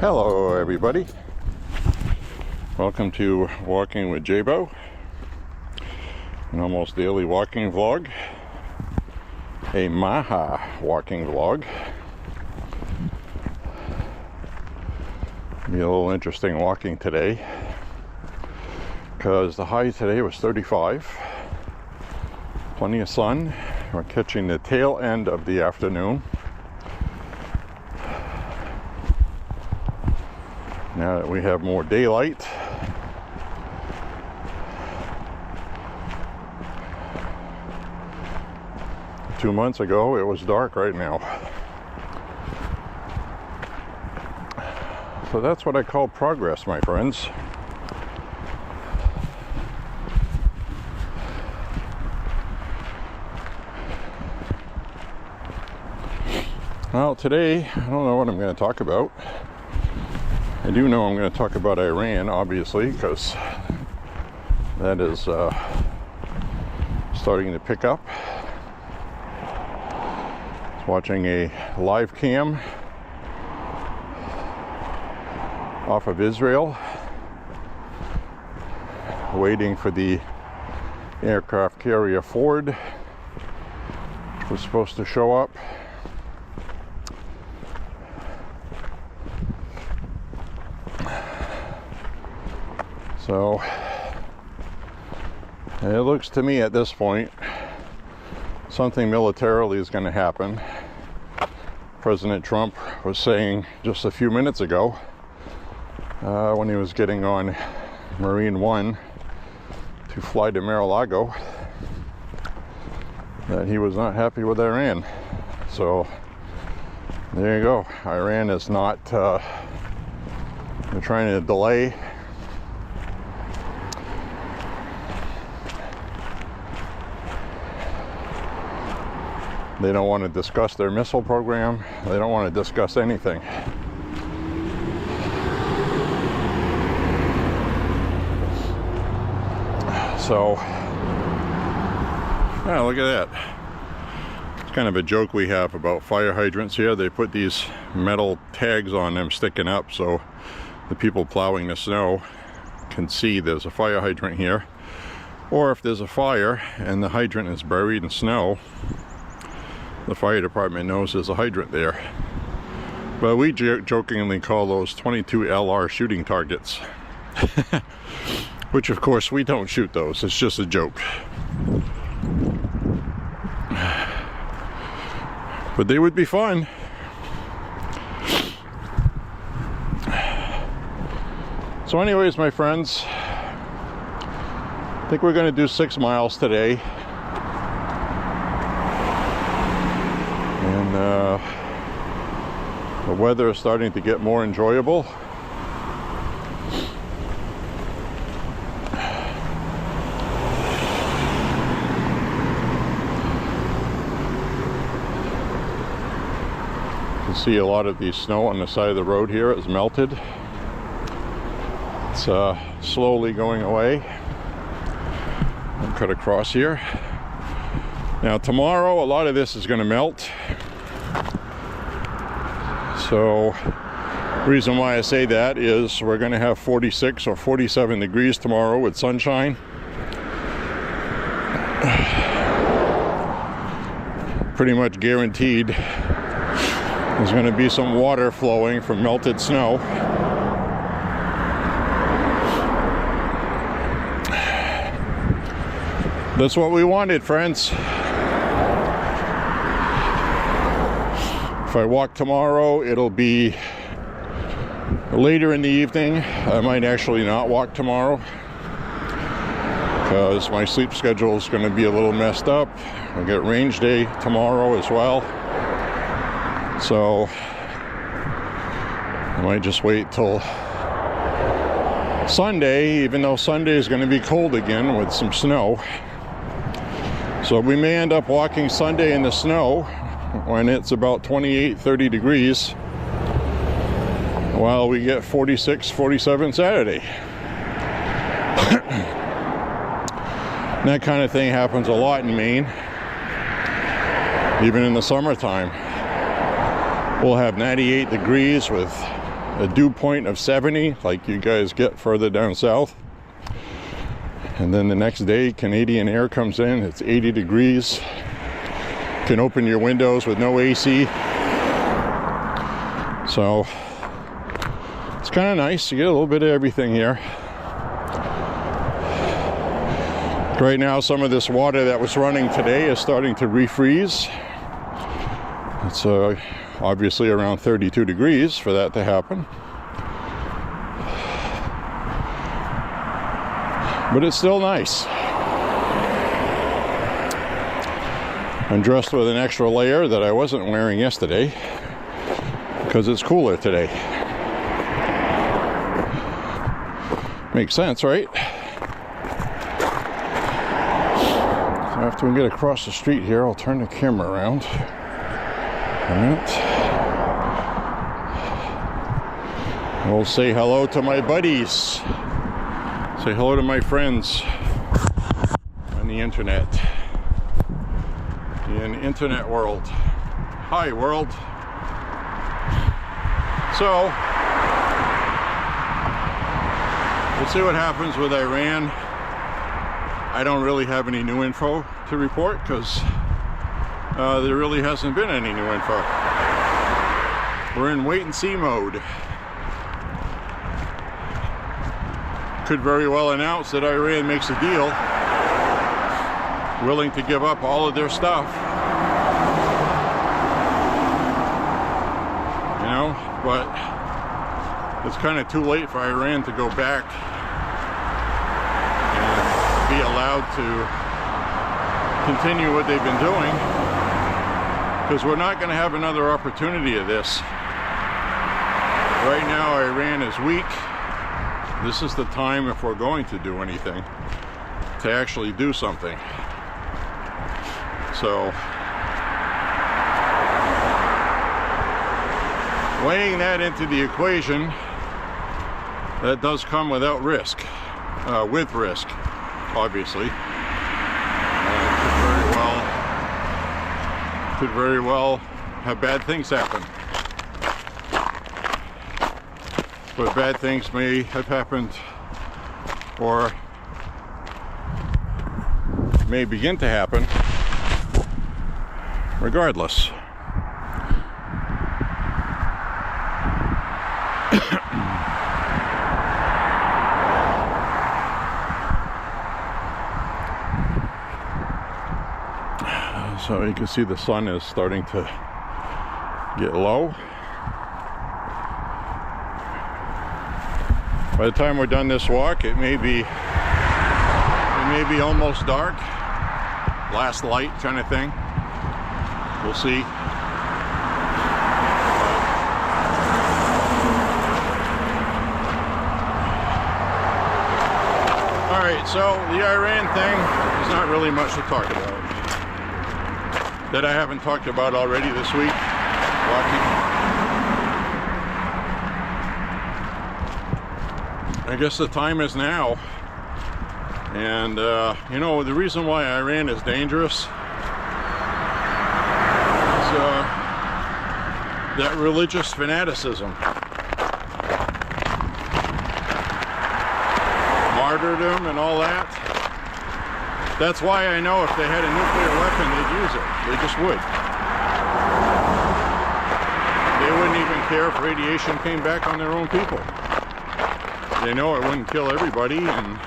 Hello everybody, welcome to Walking with J.Beau, an almost daily walking vlog, a MAHA walking vlog. Be a little interesting walking today because the high today was 35, plenty of sun. We're catching the tail end of the afternoon. Now that we have more daylight, two months ago it was dark right now. So that's what I call progress, my friends. Well, today I don't know what I'm going to talk about. I do know I'm going to talk about Iran, obviously, because that is starting to pick up. I was watching a live cam off of Israel, waiting for the aircraft carrier Ford, which was supposed to show up. So it looks to me at this point something militarily is going to happen. President Trump was saying just a few minutes ago when he was getting on Marine One to fly to Mar-a-Lago that he was not happy with Iran. So there you go. Iran is not, they're trying to delay They don't want to discuss their missile program. They don't want to discuss anything. So, yeah, look at that. It's kind of a joke we have about fire hydrants here. They put these metal tags on them sticking up so the people plowing the snow can see there's a fire hydrant here. Or if there's a fire and the hydrant is buried in snow, the fire department knows there's a hydrant there. But we jokingly call those 22 LR shooting targets. Which of course we don't shoot those, it's just a joke. But they would be fun. So anyways, my friends, I think we're going to do 6 miles today. And the weather is starting to get more enjoyable. You can see a lot of the snow on the side of the road here has melted. It's slowly going away. I'll cut across here. Now tomorrow a lot of this is going to melt. So the reason why I say that is we're going to have 46 or 47 degrees tomorrow with sunshine. Pretty much guaranteed there's going to be some water flowing from melted snow. That's what we wanted, friends. If I walk tomorrow, it'll be later in the evening. I might actually not walk tomorrow because my sleep schedule is going to be a little messed up. I'll get range day tomorrow as well. So I might just wait till Sunday, even though Sunday is going to be cold again with some snow. So we may end up walking Sunday in the snow when it's about 28, 30 degrees, while we get 46, 47 Saturday. That kind of thing happens a lot in Maine. Even in the summertime, we'll have 98 degrees with a dew point of 70, like you guys get further down south. And then the next day, Canadian air comes in, it's 80 degrees. You can open your windows with no AC. So it's kind of nice to get a little bit of everything here. Right now, some of this water that was running today is starting to refreeze. It's obviously around 32 degrees for that to happen. But it's still nice. I'm dressed with an extra layer that I wasn't wearing yesterday because it's cooler today. Makes sense, right? So after we get across the street here, I'll turn the camera around a minute. We'll say hello to my buddies. Say hello to my friends on the internet. In internet world. Hi world. So we'll see what happens with Iran. I don't really have any new info to report because there really hasn't been any new info. We're in wait and see mode. Could very well announce that Iran makes a deal, willing to give up all of their stuff. You know, but it's kind of too late for Iran to go back and be allowed to continue what they've been doing, because we're not going to have another opportunity of this. Right now, Iran is weak. This is the time, if we're going to do anything, to actually do something. So, weighing that into the equation, that does come without risk, with risk, obviously. Could very well have bad things happen. But bad things may have happened, or may begin to happen, regardless. So you can see the sun is starting to get low. By the time we're done this walk, it may be almost dark. Last light kind of thing. We'll see. Alright, so the Iran thing is not really much to talk about. That I haven't talked about already this week. Walking. I guess the time is now. And, you know, the reason why Iran is dangerous is that religious fanaticism. Martyrdom and all that. That's why I know if they had a nuclear weapon, they'd use it. They just would. They wouldn't even care if radiation came back on their own people. They know it wouldn't kill everybody, and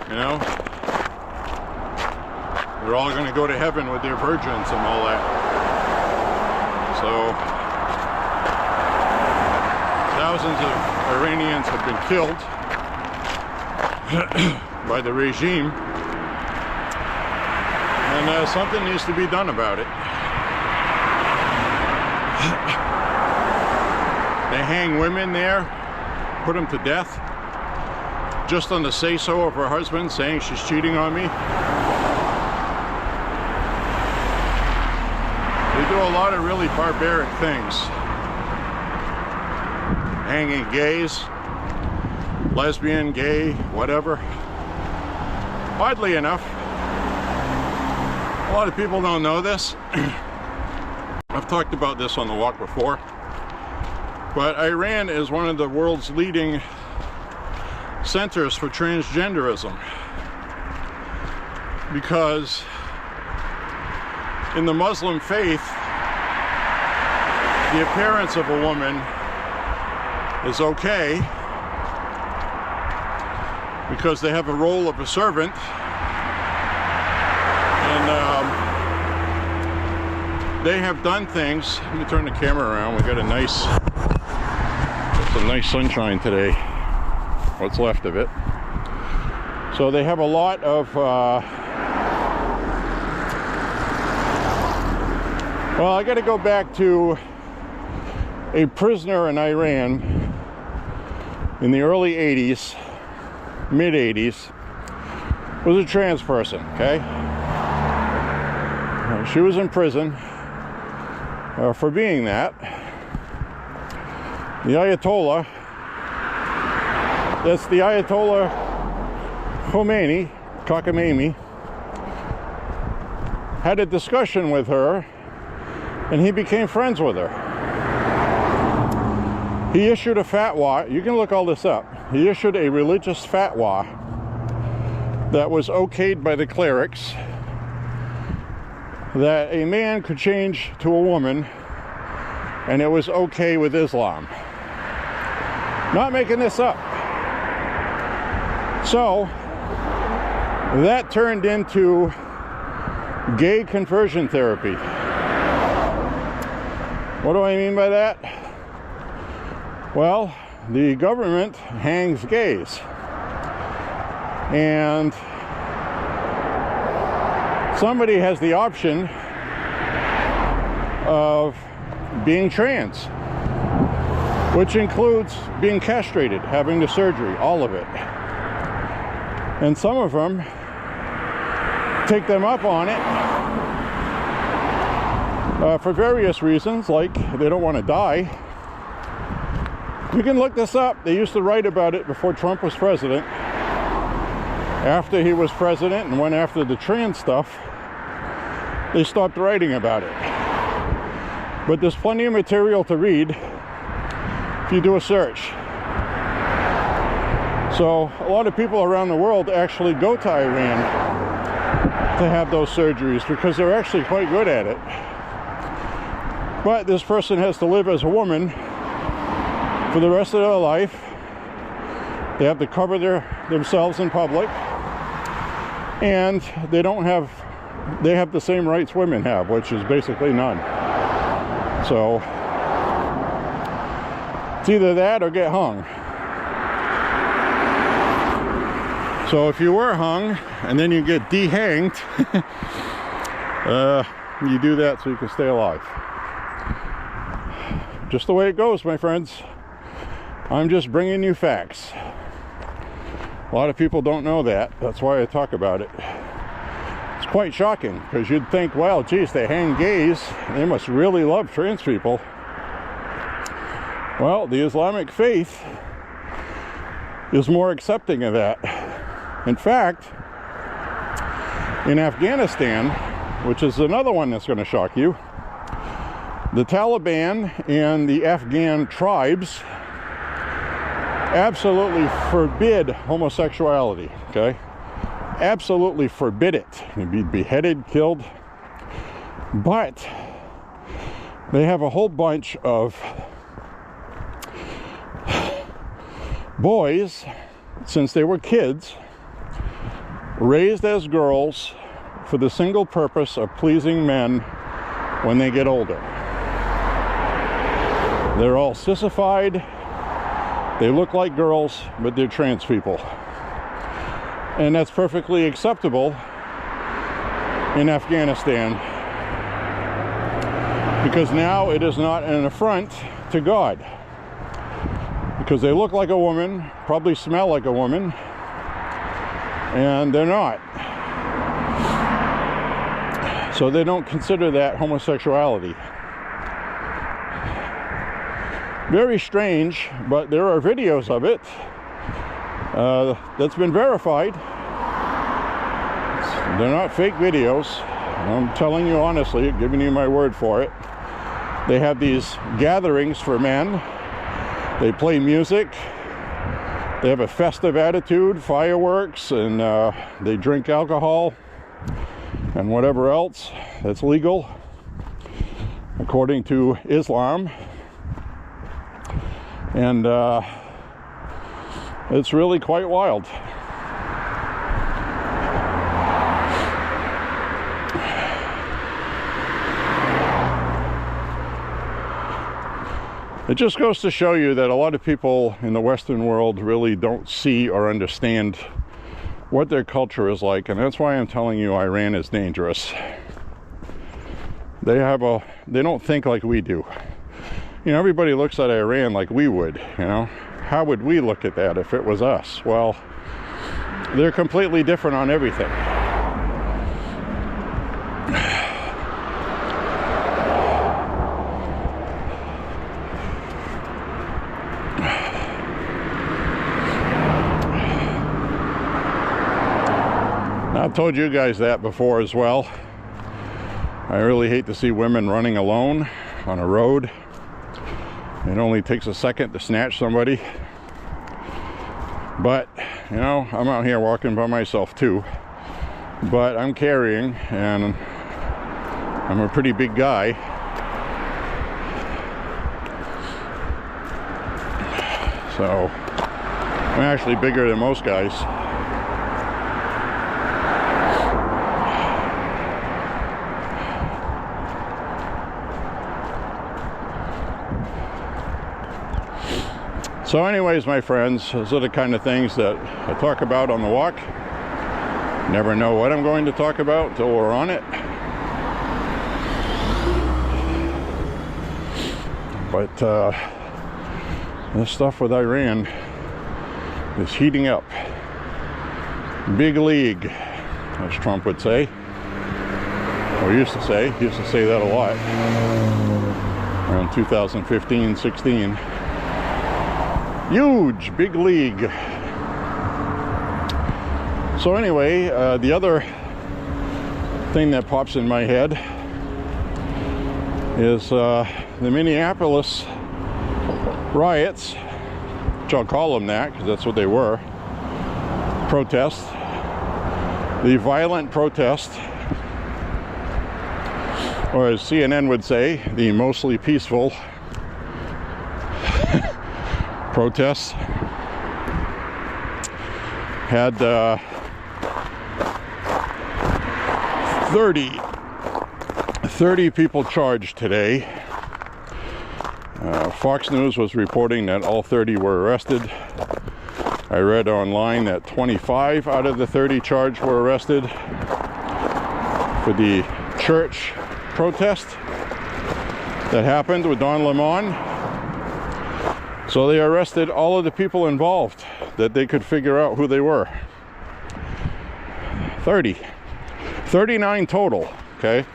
you know, they're all going to go to heaven with their virgins and all that. So, thousands of Iranians have been killed by the regime, and something needs to be done about it. They hang women there, put them to death, just on the say-so of her husband, saying she's cheating on me. They do a lot of really barbaric things. Hanging gays, lesbian, gay, whatever. Oddly enough, a lot of people don't know this. I've talked about this on the walk before, but Iran is one of the world's leading centers for transgenderism, because in the Muslim faith, the appearance of a woman is okay because they have a role of a servant, and they have done things. Let me turn the camera around. We got some nice sunshine today. What's left of it. So they have a lot of well, I got to go back to a prisoner in Iran in the early 80s, mid 80s, was a trans person, okay? She was in prison for being that. The Ayatollah, that's the Ayatollah Khamenei, had a discussion with her, and he became friends with her. He issued a fatwa. You can look all this up. He issued a religious fatwa that was okayed by the clerics, that a man could change to a woman, and it was okay with Islam. Not making this up. So that turned into gay conversion therapy. What do I mean by that? Well, the government hangs gays, and somebody has the option of being trans, which includes being castrated, having the surgery, all of it. And some of them take them up on it for various reasons, like they don't want to die. You can look this up. They used to write about it before Trump was president. After he was president and went after the trans stuff, they stopped writing about it. But there's plenty of material to read if you do a search. So a lot of people around the world actually go to Iran to have those surgeries because they're actually quite good at it. But this person has to live as a woman for the rest of their life. They have to cover themselves in public, and they have the same rights women have, which is basically none. So it's either that or get hung. So if you were hung and then you get dehanged, you do that so you can stay alive. Just the way it goes, my friends. I'm just bringing you facts. A lot of people don't know that. That's why I talk about it. It's quite shocking, because you'd think, well, geez, they hang gays. They must really love trans people. Well, the Islamic faith is more accepting of that. In fact, in Afghanistan, which is another one that's going to shock you, the Taliban and the Afghan tribes absolutely forbid homosexuality, okay? Absolutely forbid it. You'd be beheaded, killed. But they have a whole bunch of boys, since they were kids, raised as girls for the single purpose of pleasing men when they get older. They're all sissified. They look like girls, but they're trans people. And that's perfectly acceptable in Afghanistan, because now it is not an affront to God. Because they look like a woman, probably smell like a woman, and they're not. So they don't consider that homosexuality. Very strange, but there are videos of it that's been verified. They're not fake videos. I'm telling you honestly, giving you my word for it. They have these gatherings for men. They play music. They have a festive attitude, fireworks, and they drink alcohol and whatever else that's legal according to Islam. And it's really quite wild. It just goes to show you that a lot of people in the Western world really don't see or understand what their culture is like, and that's why I'm telling you Iran is dangerous. They don't think like we do. You know, everybody looks at Iran like we would, you know. How would we look at that if it was us? Well, they're completely different on everything. I've told you guys that before as well. I really hate to see women running alone on a road. It only takes a second to snatch somebody. But, you know, I'm out here walking by myself too. But I'm carrying, and I'm a pretty big guy. So, I'm actually bigger than most guys. So anyways, my friends, those are the kind of things that I talk about on the walk. Never know what I'm going to talk about until we're on it. But this stuff with Iran is heating up. Big league, as Trump would say. Or used to say. He used to say that a lot. Around 2015, 16. Huge, big league. So anyway, the other thing that pops in my head is the Minneapolis riots, which I'll call them that because that's what they were. Protests. The violent protest, or as CNN would say, the mostly peaceful protests had 30 people charged today. Fox News was reporting that all 30 were arrested. I read online that 25 out of the 30 charged were arrested for the church protest that happened with Don Lemon. So they arrested all of the people involved that they could figure out who they were. 39 total, okay?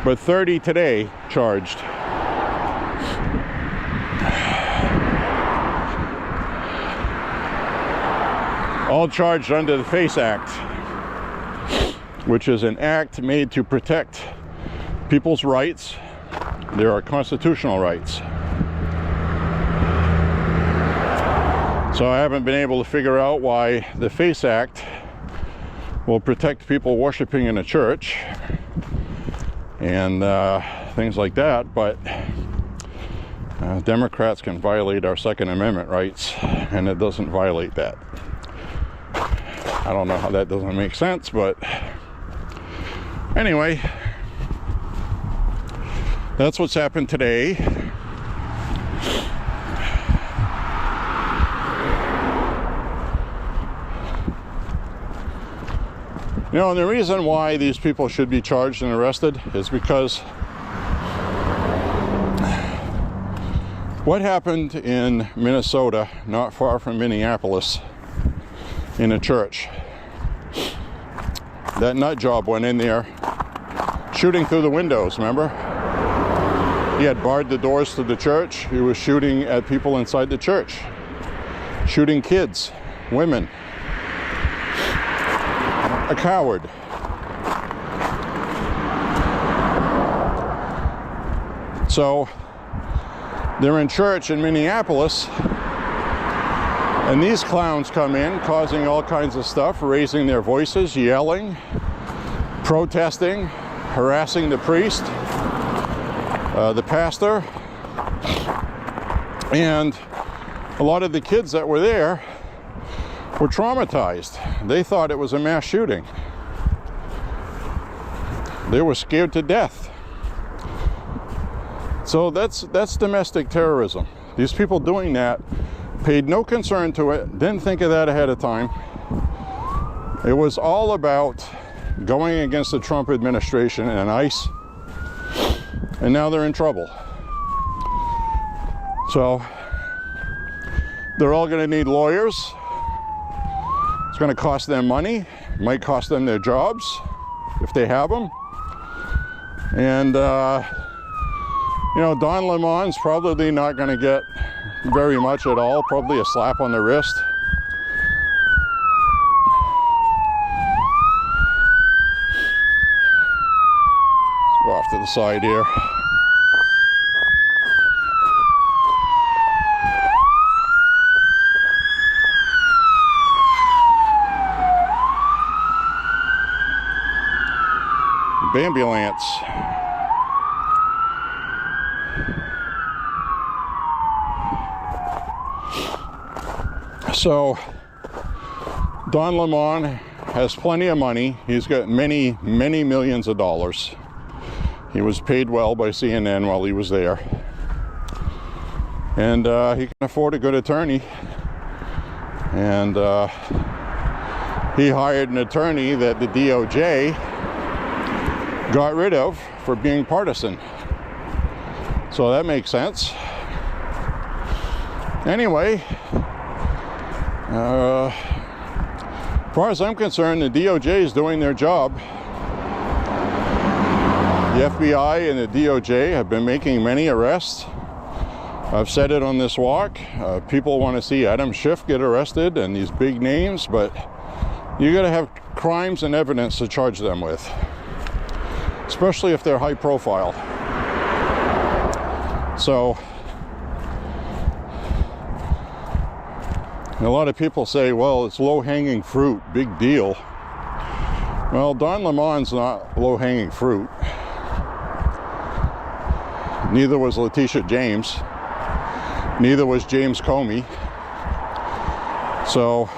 But 30 today charged. All charged under the FACE Act, which is an act made to protect people's rights. There are constitutional rights. So I haven't been able to figure out why the FACE Act will protect people worshiping in a church and things like that, but Democrats can violate our Second Amendment rights, and it doesn't violate that. I don't know how that doesn't make sense, but anyway, that's what's happened today. You know, and the reason why these people should be charged and arrested is because what happened in Minnesota, not far from Minneapolis, in a church. That nut job went in there shooting through the windows, remember? He had barred the doors to the church. He was shooting at people inside the church, shooting kids, women. A coward. So they're in church in Minneapolis, and these clowns come in causing all kinds of stuff, raising their voices, yelling, protesting, harassing the priest, the pastor, and a lot of the kids that were there were traumatized. They thought it was a mass shooting. They were scared to death. So that's domestic terrorism. These people doing that paid no concern to it, didn't think of that ahead of time. It was all about going against the Trump administration and ICE, and now they're in trouble. So they're all going to need lawyers. It's going to cost them money, might cost them their jobs if they have them. And you know, Don Lemon's probably not going to get very much at all, probably a slap on the wrist. Let's go off to the side here. Ambulance. So Don Lemon has plenty of money. He's got many millions of dollars. He was paid well by CNN while he was there, and he can afford a good attorney. And he hired an attorney that the DOJ got rid of for being partisan. So that makes sense. Anyway, as far as I'm concerned, the DOJ is doing their job. The FBI and the DOJ have been making many arrests. I've said it on this walk. People want to see Adam Schiff get arrested and these big names, but you got to have crimes and evidence to charge them with, especially if they're high profile. So a lot of people say, well, it's low-hanging fruit, big deal. Well, Don Lemon's not low-hanging fruit. Neither was Letitia James. Neither was James Comey. So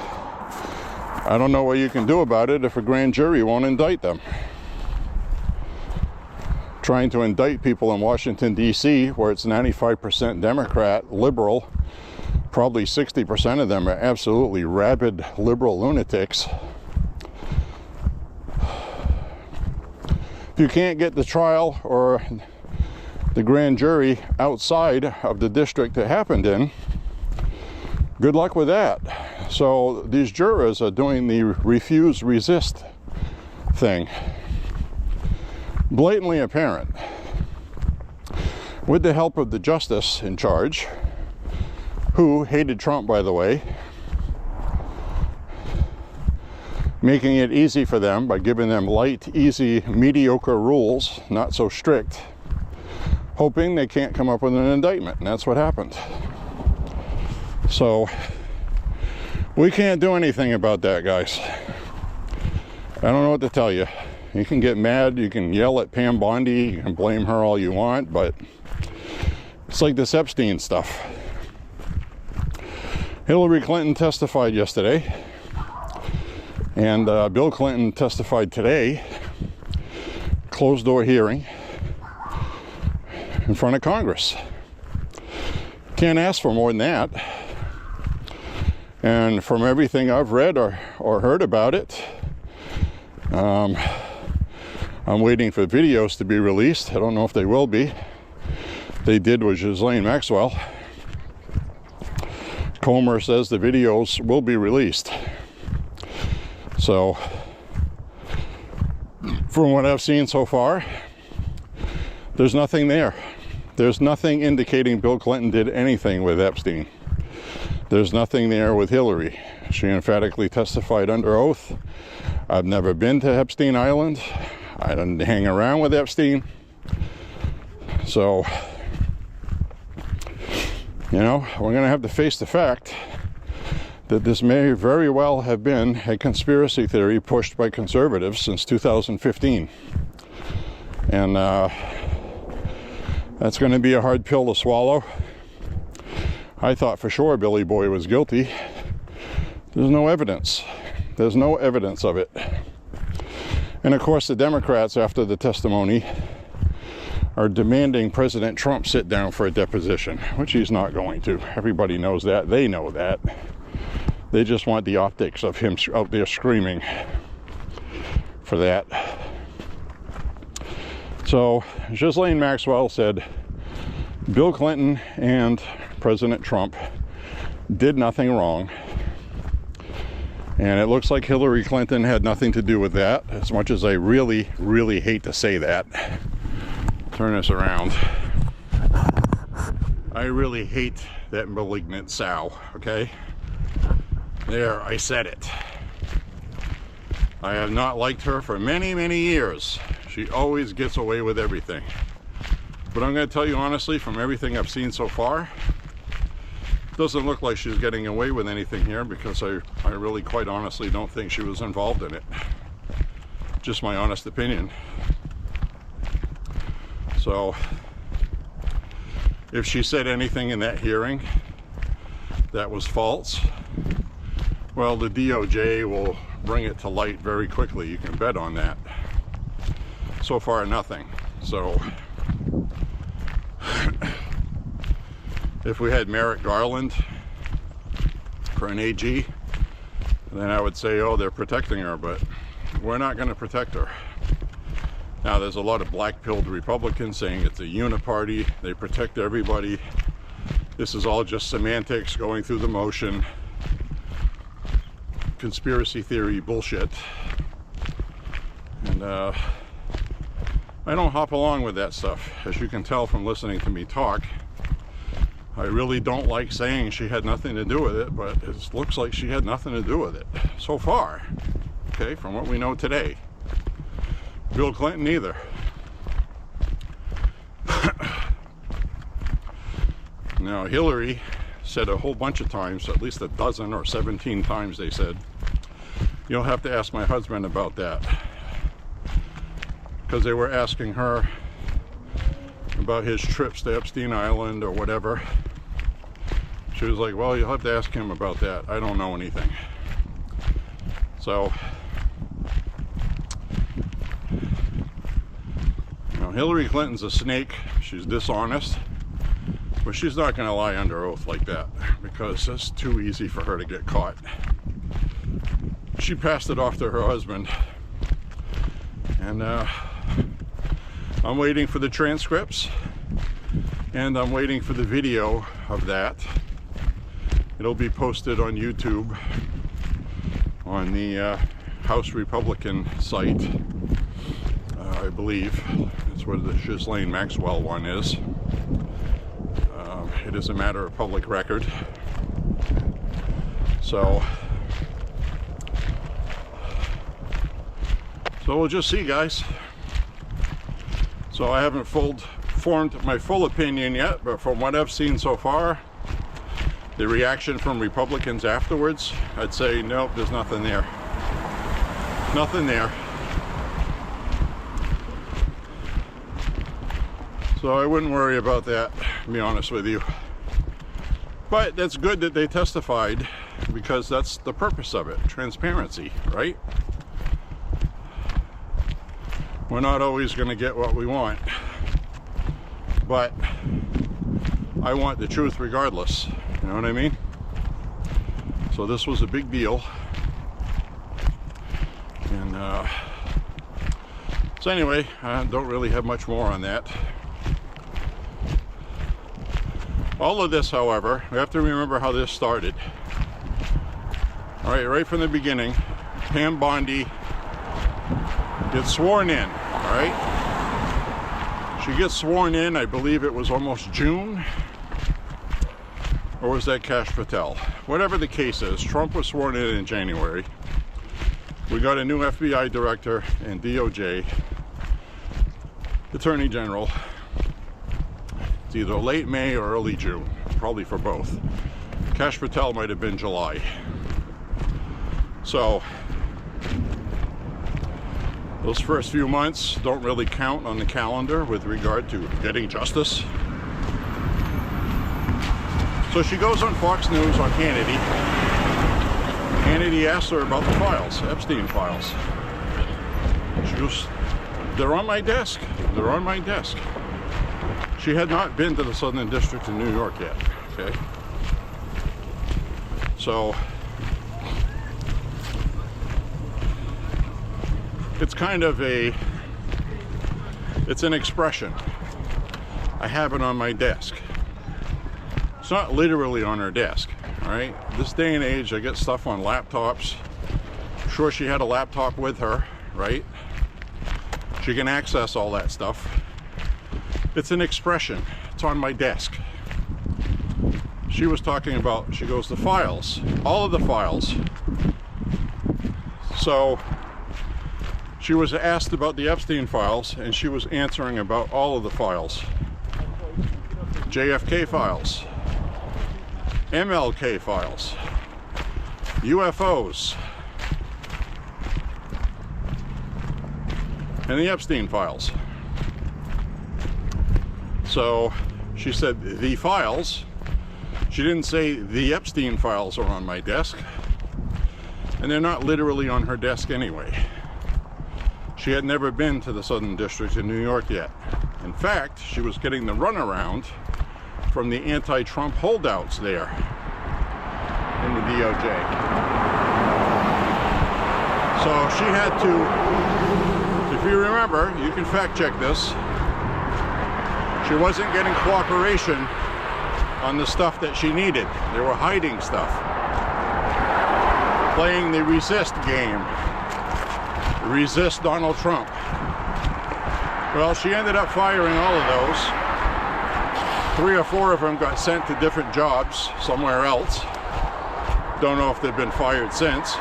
I don't know what you can do about it if a grand jury won't indict them. Trying to indict people in Washington, D.C., where it's 95% Democrat, liberal, probably 60% of them are absolutely rabid liberal lunatics. If you can't get the trial or the grand jury outside of the district it happened in, good luck with that. So these jurors are doing the refuse resist thing. Blatantly apparent. With the help of the justice in charge, who hated Trump, by the way, making it easy for them by giving them light, easy, mediocre rules, not so strict, hoping they can't come up with an indictment, and that's what happened. So we can't do anything about that, guys. I don't know what to tell you. You can get mad, you can yell at Pam Bondi, you can blame her all you want, but it's like this Epstein stuff. Hillary Clinton testified yesterday, and Bill Clinton testified today, closed-door hearing in front of Congress. Can't ask for more than that. And from everything I've read or heard about it, I'm waiting for videos to be released. I don't know if they will be. They did with Ghislaine Maxwell. Comer says the videos will be released. So, from what I've seen so far, there's nothing there. There's nothing indicating Bill Clinton did anything with Epstein. There's nothing there with Hillary. She emphatically testified under oath. I've never been to Epstein Island. I didn't hang around with Epstein. So, you know, we're going to have to face the fact that this may very well have been a conspiracy theory pushed by conservatives since 2015. And that's going to be a hard pill to swallow. I thought for sure Billy Boy was guilty. There's no evidence. There's no evidence of it. And of course the Democrats, after the testimony, are demanding President Trump sit down for a deposition, which he's not going to. Everybody knows that. They know that. They just want the optics of him out there screaming for that. So Ghislaine Maxwell said Bill Clinton and President Trump did nothing wrong. And it looks like Hillary Clinton had nothing to do with that, as much as I really, really hate to say that. Turn this around. I really hate that malignant sow, okay? There, I said it. I have not liked her for many, many years. She always gets away with everything. But I'm going to tell you honestly, from everything I've seen so far, it doesn't look like she's getting away with anything here, because I really quite honestly don't think she was involved in it. Just my honest opinion. So, if she said anything in that hearing that was false, well, the DOJ will bring it to light very quickly. You can bet on that. So far, nothing. So, if we had Merrick Garland for an AG, then I would say, oh, they're protecting her, but we're not going to protect her. Now, there's a lot of black-pilled Republicans saying it's a uniparty, they protect everybody. This is all just semantics, going through the motion, conspiracy theory bullshit. And I don't hop along with that stuff. As you can tell from listening to me talk, I really don't like saying she had nothing to do with it, but it looks like she had nothing to do with it so far, okay, from what we know today. Bill Clinton either. Now, Hillary said a whole bunch of times, at least a dozen or 17 times they said, you'll have to ask my husband about that. Because they were asking her about his trips to Epstein Island or whatever. She She was like, well, you'll have to ask him about that. I don't know anything. So, you know, Hillary Clinton's a snake. She's dishonest. But she's not going to lie under oath like that, because it's too easy for her to get caught. She passed it off to her husband. And I'm waiting for the transcripts. And I'm waiting for the video of that. It'll be posted on YouTube on the House Republican site. I believe that's where the Ghislaine Maxwell one is. It is a matter of public record. So we'll just see, guys. So I haven't formed my full opinion yet, but from what I've seen so far, the reaction from Republicans afterwards, I'd say, nope, there's nothing there. Nothing there. So I wouldn't worry about that, to be honest with you. But that's good that they testified, because that's the purpose of it, transparency, right? We're not always going to get what we want, but I want the truth regardless, you know what I mean? So this was a big deal. And so anyway, I don't really have much more on that. All of this, however, we have to remember how this started. All right, right from the beginning, Pam Bondi gets sworn in, all right? She gets sworn in, I believe it was almost June, or was that Kash Patel? Whatever the case is, Trump was sworn in January. We got a new FBI director and DOJ Attorney General. It's either late May or early June, probably for both. Kash Patel might have been July. So those first few months don't really count on the calendar with regard to getting justice. So she goes on Fox News on Hannity. Hannity asks her about the files, Epstein files. She goes, they're on my desk. They're on my desk. She had not been to the Southern District in New York yet, okay? So it's kind of it's an expression. I have it on my desk. It's not literally on her desk, all right? This day and age, I get stuff on laptops. I'm sure she had a laptop with her, right? She can access all that stuff. It's an expression. It's on my desk. She was talking about, she goes, the files, all of the files. So she was asked about the Epstein files, and she was answering about all of the files. JFK files, MLK files, UFOs, and the Epstein files. So she said the files. She didn't say the Epstein files are on my desk, and they're not literally on her desk anyway. She had never been to the Southern District in New York yet. In fact, she was getting the runaround from the anti-Trump holdouts there in the DOJ. So she had to, if you remember, you can fact check this, she wasn't getting cooperation on the stuff that she needed. They were hiding stuff. Playing the resist game. Resist Donald Trump. Well, she ended up firing all of those. 3 or 4 of them got sent to different jobs somewhere else. Don't know if they've been fired since.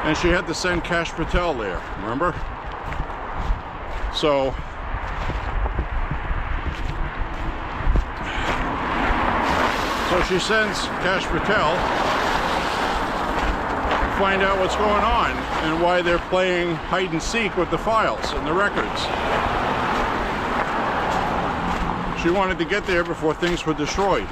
And she had to send Kash Patel there, remember? So she sends Kash Patel to find out what's going on and why they're playing hide and seek with the files and the records. She wanted to get there before things were destroyed.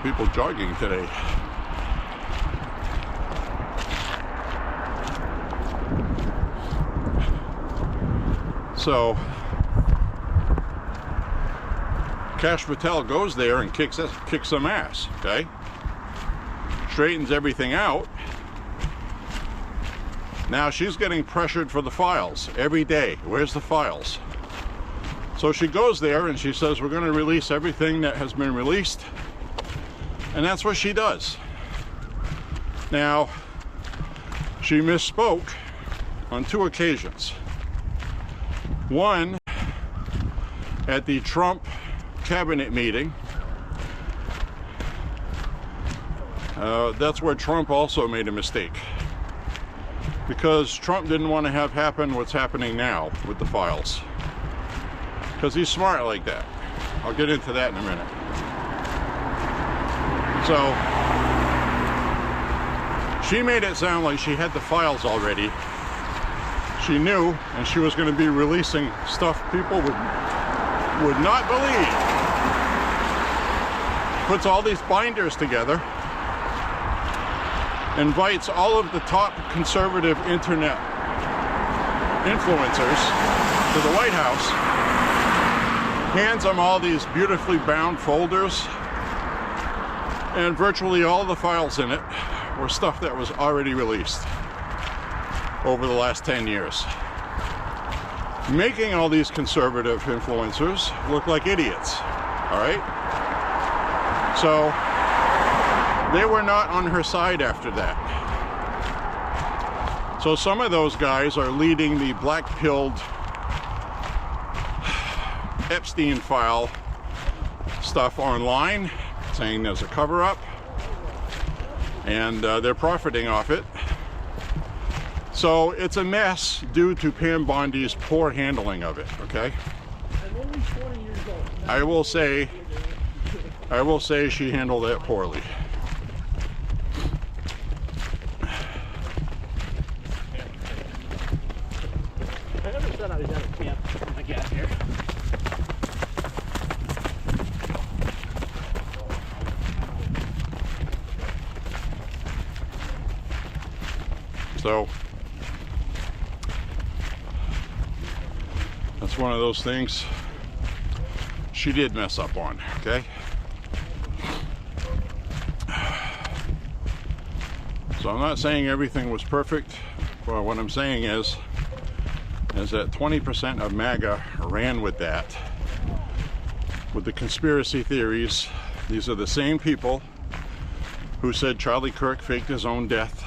people jogging today. So Kash Patel goes there and kicks some ass, okay? Straightens everything out. Now she's getting pressured for the files every day. Where's the files? So she goes there and she says, we're going to release everything that has been released. And that's what she does. Now, she misspoke on 2 occasions. One, at the Trump cabinet meeting. That's where Trump also made a mistake. Because Trump didn't want to have happen what's happening now with the files. Because he's smart like that. I'll get into that in a minute. So, she made it sound like she had the files already. She knew, and she was going to be releasing stuff people would not believe. Puts all these binders together, invites all of the top conservative internet influencers to the White House, hands them all these beautifully bound folders, and virtually all the files in it were stuff that was already released over the last 10 years. Making all these conservative influencers look like idiots, all right? So they were not on her side after that. So some of those guys are leading the black-pilled Epstein file stuff online, saying there's a cover-up, and they're profiting off it. So it's a mess due to Pam Bondi's poor handling of it, okay? I'm only 20 years old. I will say she handled that poorly. I never said I was at a camp when I got here. So that's one of those things she did mess up on, okay? So I'm not saying everything was perfect. Well, what I'm saying is that 20% of MAGA ran with that, with the conspiracy theories. These are the same people who said Charlie Kirk faked his own death.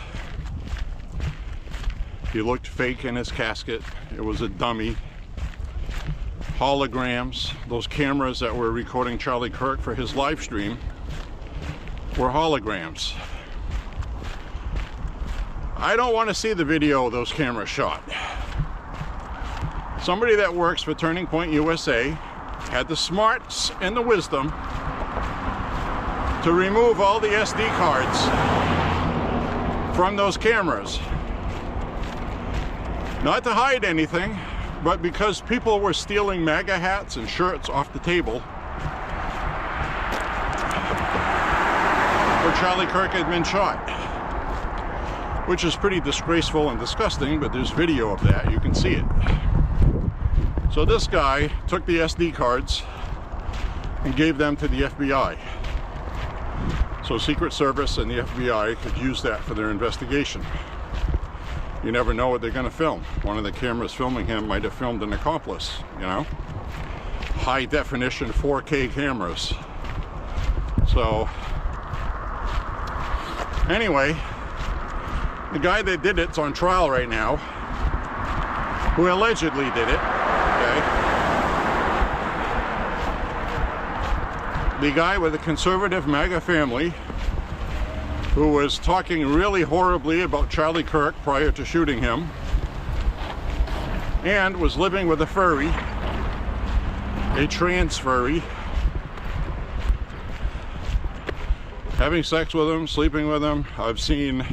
He looked fake in his casket. It was a dummy. Holograms, those cameras that were recording Charlie Kirk for his live stream were holograms. I don't want to see the video those cameras shot. Somebody that works for Turning Point USA had the smarts and the wisdom to remove all the SD cards from those cameras. Not to hide anything, but because people were stealing MAGA hats and shirts off the table where Charlie Kirk had been shot. Which is pretty disgraceful and disgusting, but there's video of that. You can see it. So this guy took the SD cards and gave them to the FBI. So Secret Service and the FBI could use that for their investigation. You never know what they're going to film. One of the cameras filming him might have filmed an accomplice, you know? High definition 4K cameras. So, anyway, the guy that did it's on trial right now, who allegedly did it, okay? The guy with the conservative MAGA family who was talking really horribly about Charlie Kirk prior to shooting him, and was living with a furry, a trans furry, having sex with him, sleeping with him. I've seen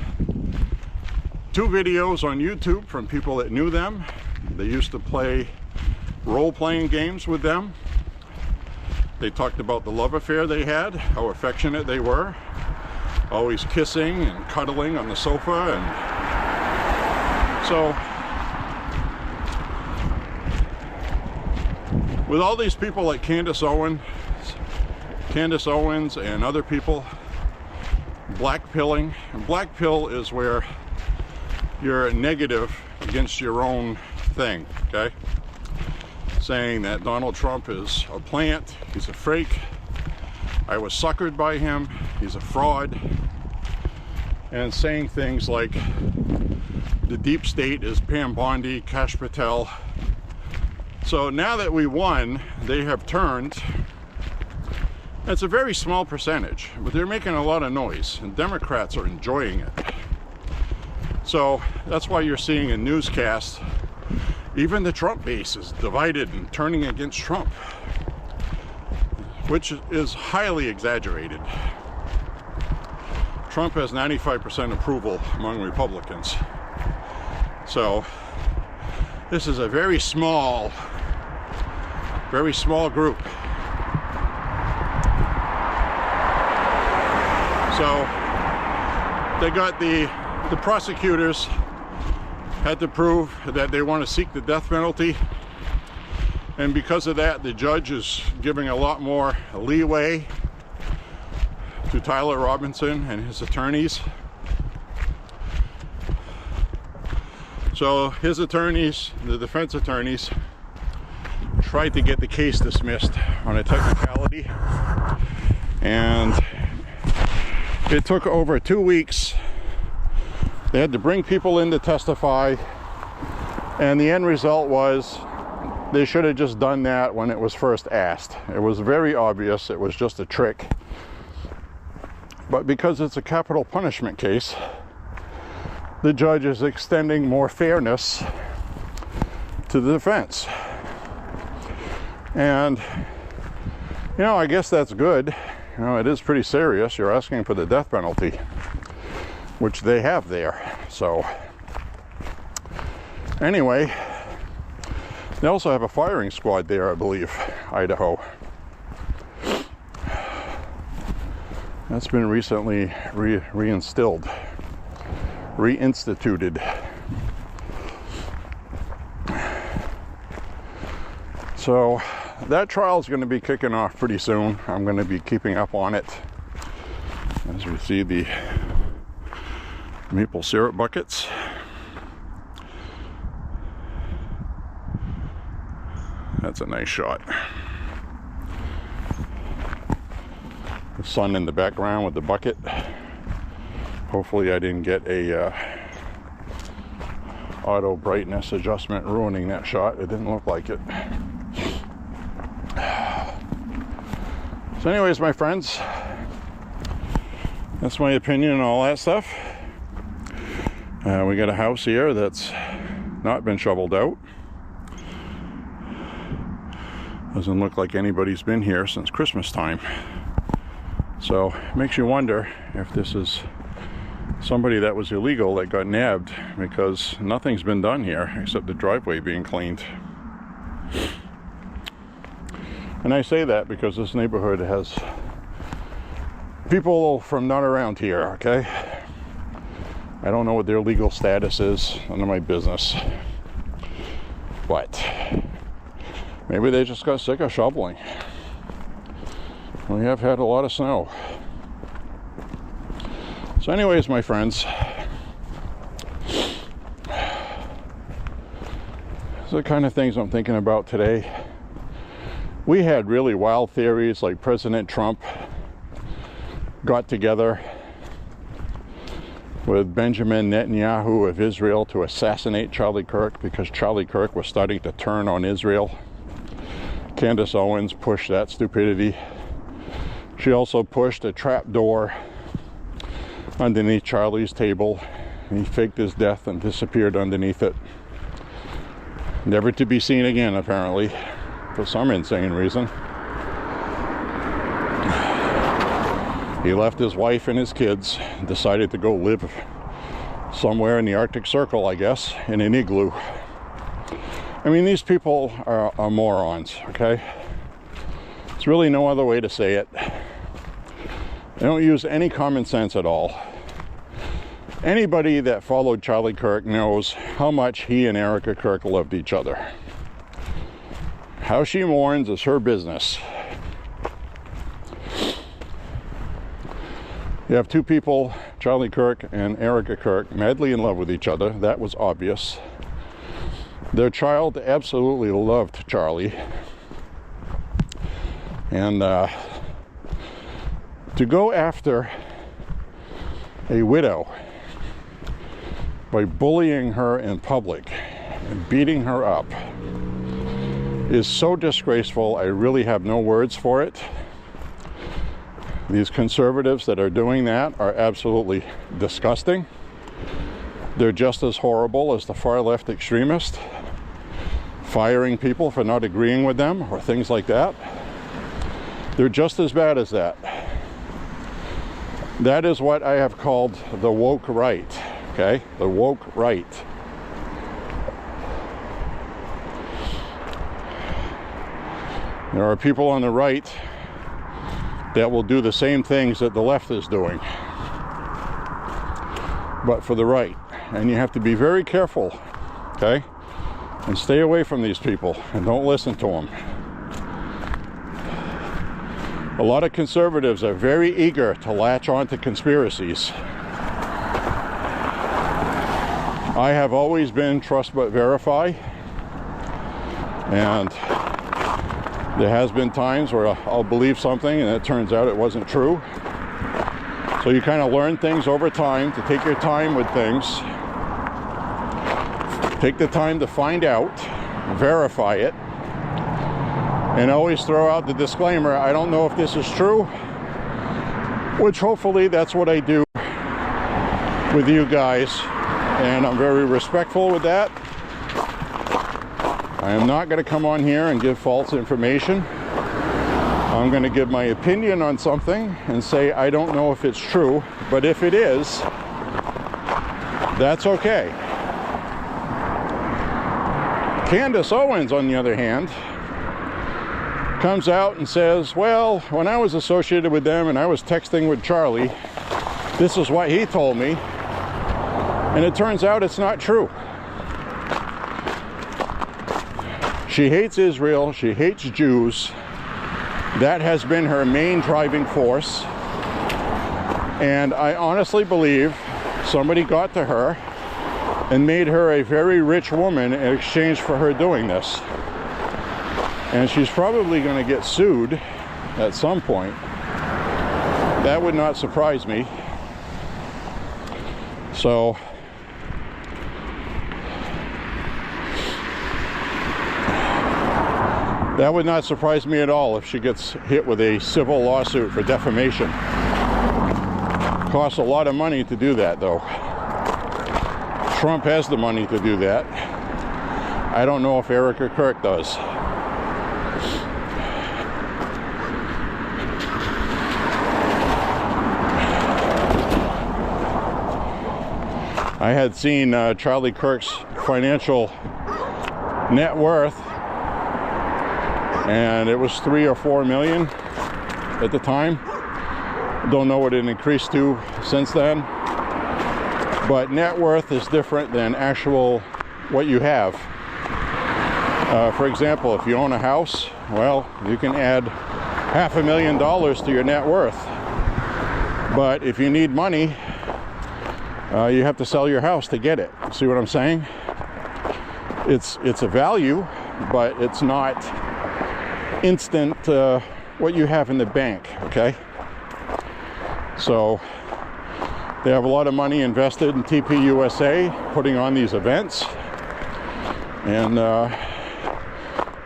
2 videos on YouTube from people that knew them. They used to play role-playing games with them. They talked about the love affair they had, how affectionate they were, always kissing and cuddling on the sofa. And so with all these people like Candace Owens and other people black pilling, and black pill is where you're negative against your own thing, okay? Saying that Donald Trump is a plant, he's a fake, I was suckered by him, he's a fraud, and saying things like the deep state is Pam Bondi, Kash Patel. So now that we won, they have turned. It's a very small percentage, but they're making a lot of noise, and Democrats are enjoying it. So that's why you're seeing a newscast. Even the Trump base is divided and turning against Trump, which is highly exaggerated. Trump has 95% approval among Republicans. So this is a very small group. So they got the prosecutors had to prove that they want to seek the death penalty, and because of that the judge is giving a lot more leeway to Tyler Robinson and his attorneys. So his attorneys, the defense attorneys, tried to get the case dismissed on a technicality, and it took over 2 weeks. They had to bring people in to testify, and the end result was they should have just done that when it was first asked. It was very obvious it was just a trick. But because it's a capital punishment case, the judge is extending more fairness to the defense. And, you know, I guess that's good. You know, it is pretty serious. You're asking for the death penalty, which they have there. So anyway, they also have a firing squad there, I believe, Idaho. That's been recently reinstituted. So that trial is going to be kicking off pretty soon. I'm going to be keeping up on it as we see the maple syrup buckets. That's a nice shot. The sun in the background with the bucket. Hopefully I didn't get a auto brightness adjustment ruining that shot. It didn't look like it. So anyways, my friends, that's my opinion on all that stuff. We got a house here that's not been shoveled out. Doesn't look like anybody's been here since Christmas time. So it makes you wonder if this is somebody that was illegal that got nabbed, because nothing's been done here except the driveway being cleaned. And I say that because this neighborhood has people from not around here, okay? I don't know what their legal status is, none of my business. But maybe they just got sick of shoveling. We have had a lot of snow. So anyways, my friends, these are the kind of things I'm thinking about today. We had really wild theories, like President Trump got together with Benjamin Netanyahu of Israel to assassinate Charlie Kirk because Charlie Kirk was starting to turn on Israel. Candace Owens pushed that stupidity. She also pushed a trap door underneath Charlie's table. He faked his death and disappeared underneath it. Never to be seen again, apparently, for some insane reason. He left his wife and his kids, decided to go live somewhere in the Arctic Circle, I guess, in an igloo. I mean, these people are morons, okay? It's There's really no other way to say it. They don't use any common sense at all. Anybody that followed Charlie Kirk knows how much he and Erica Kirk loved each other. How she mourns is her business. You have two people, Charlie Kirk and Erica Kirk, madly in love with each other. That was obvious. Their child absolutely loved Charlie. And to go after a widow by bullying her in public and beating her up is so disgraceful. I really have no words for it. These conservatives that are doing that are absolutely disgusting. They're just as horrible as the far left extremists, firing people for not agreeing with them or things like that. They're just as bad as that. That is what I have called the woke right, okay? The woke right. There are people on the right that will do the same things that the left is doing, but for the right. And you have to be very careful, okay? And stay away from these people and don't listen to them. A lot of conservatives are very eager to latch on to conspiracies. I have always been trust but verify, and there has been times where I'll believe something and it turns out it wasn't true. So you kind of learn things over time, to take your time with things. Take the time to find out, verify it, and always throw out the disclaimer, I don't know if this is true, which hopefully that's what I do with you guys, and I'm very respectful with that. I am not going to come on here and give false information. I'm going to give my opinion on something and say I don't know if it's true, but if it is, that's okay. Candace Owens, on the other hand, comes out and says, well, when I was associated with them and I was texting with Charlie, this is what he told me. And it turns out it's not true. She hates Israel. She hates Jews. That has been her main driving force. And I honestly believe somebody got to her and made her a very rich woman in exchange for her doing this. And she's probably going to get sued at some point. That would not surprise me. So that would not surprise me at all if she gets hit with a civil lawsuit for defamation. Costs a lot of money to do that, though. Trump has the money to do that. I don't know if Erica Kirk does. I had seen Charlie Kirk's financial net worth, and it was 3 or 4 million at the time. Don't know what it increased to since then. But net worth is different than actual what you have. For example, if you own a house, well, you can add $500,000 to your net worth. But if you need money, you have to sell your house to get it. See what I'm saying? It's a value, but it's not instant what you have in the bank, okay? So they have a lot of money invested in TPUSA, putting on these events, and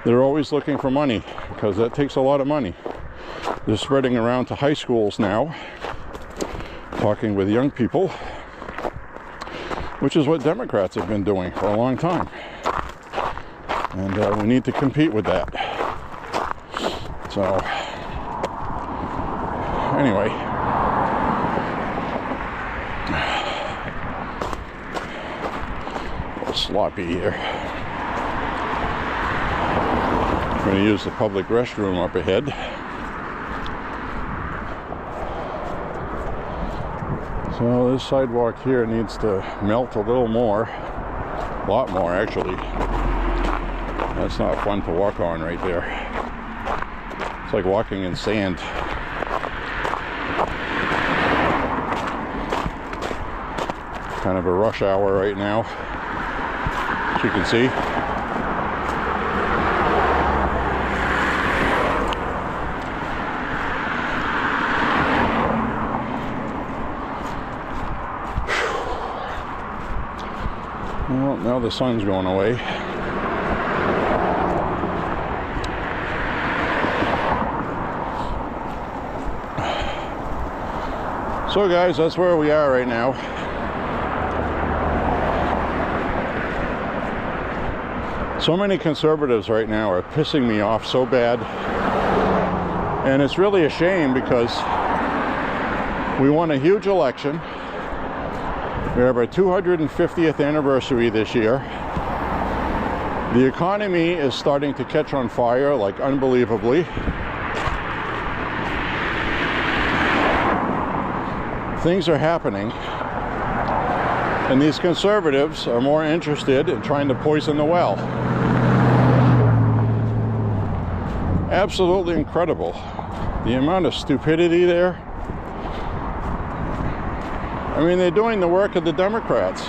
they're always looking for money because that takes a lot of money. They're spreading around to high schools now, talking with young people, which is what Democrats have been doing for a long time. And we need to compete with that. So, anyway. A little sloppy here. I'm going to use the public restroom up ahead. So this sidewalk here needs to melt a little more. A lot more, actually. That's not fun to walk on right there. It's like walking in sand. Kind of a rush hour right now, as you can see. Well, now the sun's going away. So guys, that's where we are right now. So many conservatives right now are pissing me off so bad. And it's really a shame because we won a huge election. We have our 250th anniversary this year. The economy is starting to catch on fire, like unbelievably. Things are happening. And these conservatives are more interested in trying to poison the well. Absolutely incredible. The amount of stupidity there. I mean, they're doing the work of the Democrats.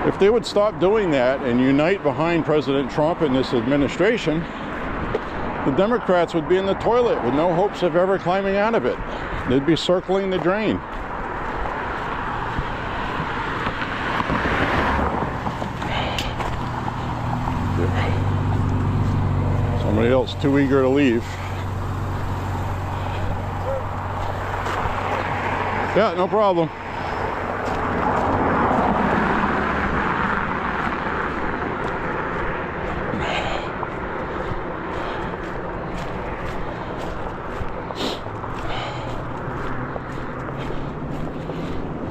If they would stop doing that and unite behind President Trump and this administration, the Democrats would be in the toilet with no hopes of ever climbing out of it. They'd be circling the drain. Somebody else too eager to leave. Yeah, no problem.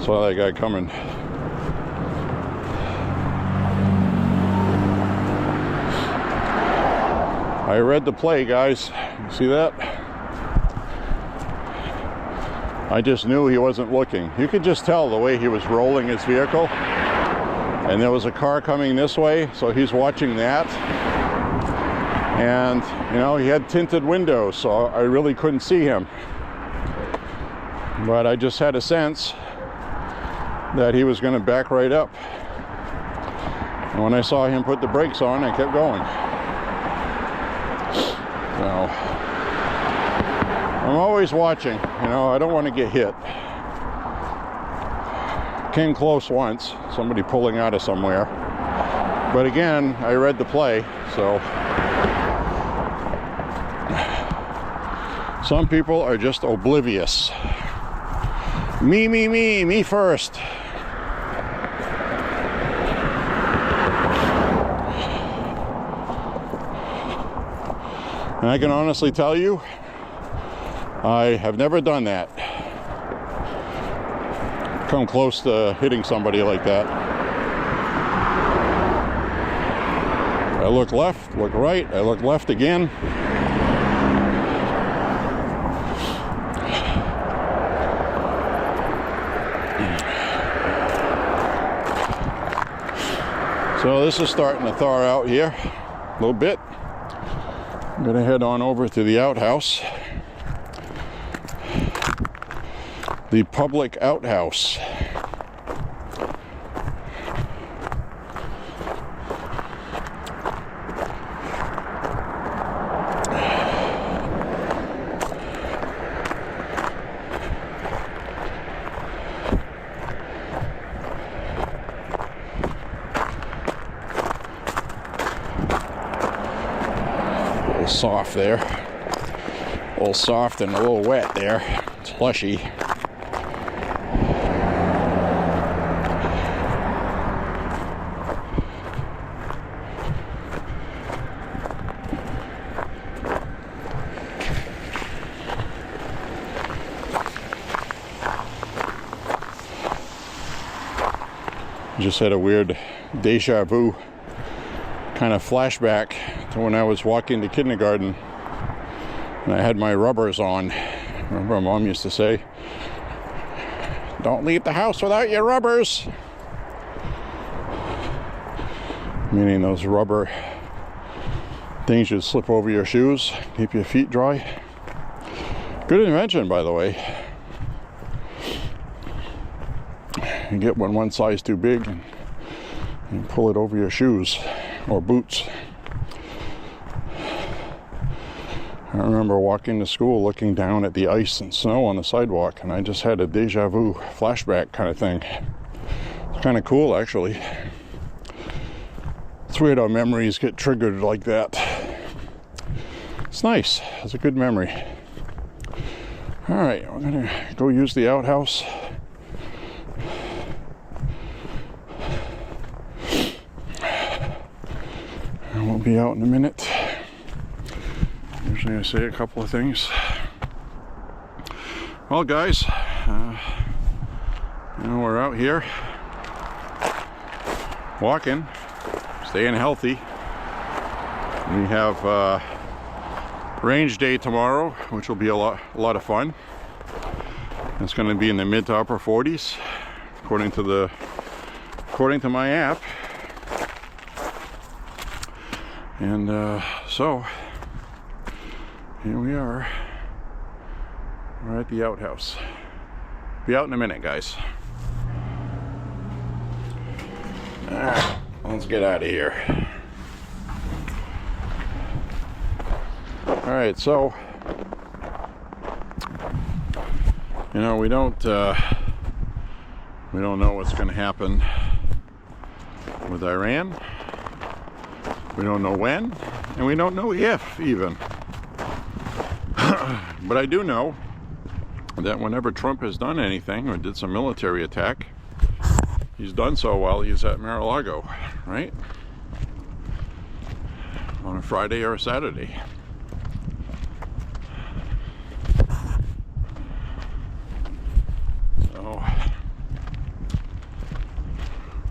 Saw that guy coming. I read the play, guys. You see that? I just knew he wasn't looking. You could just tell the way he was rolling his vehicle. And there was a car coming this way, so he's watching that. And, you know, he had tinted windows, so I really couldn't see him. But I just had a sense that he was going to back right up. And when I saw him put the brakes on, I kept going. So, I'm always watching, you know, I don't want to get hit. Came close once, somebody pulling out of somewhere. But again, I read the play, so. Some people are just oblivious. Me first. And I can honestly tell you, I have never done that. Come close to hitting somebody like that. I look left, look right, I look left again. So this is starting to thaw out here a little bit. I'm gonna head on over to the outhouse. The public outhouse. Soft there, a little soft and a little wet there. It's plushy. Just had a weird deja vu kind of flashback to when I was walking to kindergarten and I had my rubbers on. Remember my mom used to say, Don't leave the house without your rubbers. Meaning those rubber things you slip over your shoes, keep your feet dry. Good invention, by the way. You get one size too big and pull it over your shoes or boots. I remember walking to school looking down at the ice and snow on the sidewalk, and I just had a deja vu flashback kind of thing. It's kind of cool, actually. It's weird how memories get triggered like that. It's nice. It's a good memory. All right, we're gonna go use the outhouse. And we'll be out in a minute. Usually I say a couple of things. Well, guys, we're out here walking, staying healthy. We have range day tomorrow, which will be a lot of fun. It's going to be in the mid to upper 40s, according to my app. And so here we are. We're at the outhouse. Be out in a minute, guys. All right, let's get out of here. All right, so we don't know what's going to happen with Iran. We don't know when, and we don't know if even. But I do know that whenever Trump has done anything or did some military attack, he's done so while he's at Mar-a-Lago, right? On a Friday or a Saturday. So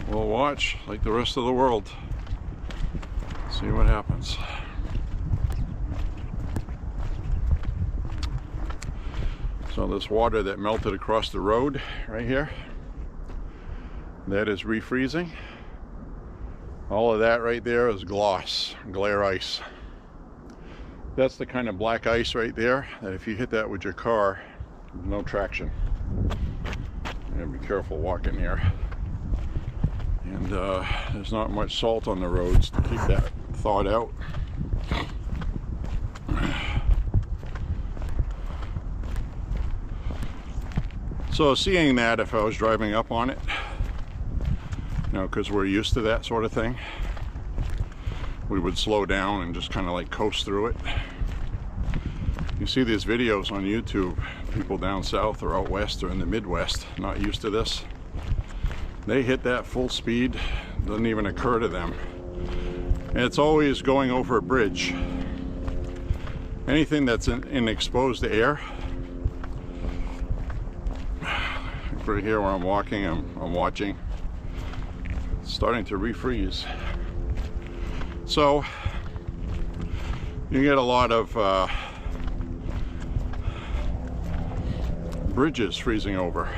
we'll watch like the rest of the world. See what happens. So this water that melted across the road right here, that is refreezing. All of that right there is glare ice. That's the kind of black ice right there that if you hit that with your car, no traction. You gotta be careful walking here. And there's not much salt on the roads to keep that thawed out. So seeing that, if I was driving up on it, because we're used to that sort of thing, we would slow down and just kind of like coast through it. You see these videos on YouTube, people down south or out west or in the Midwest, not used to this. They hit that full speed, doesn't even occur to them. And it's always going over a bridge. Anything that's in exposed air, right here where I'm walking, I'm watching, it's starting to refreeze. So you get a lot of bridges freezing over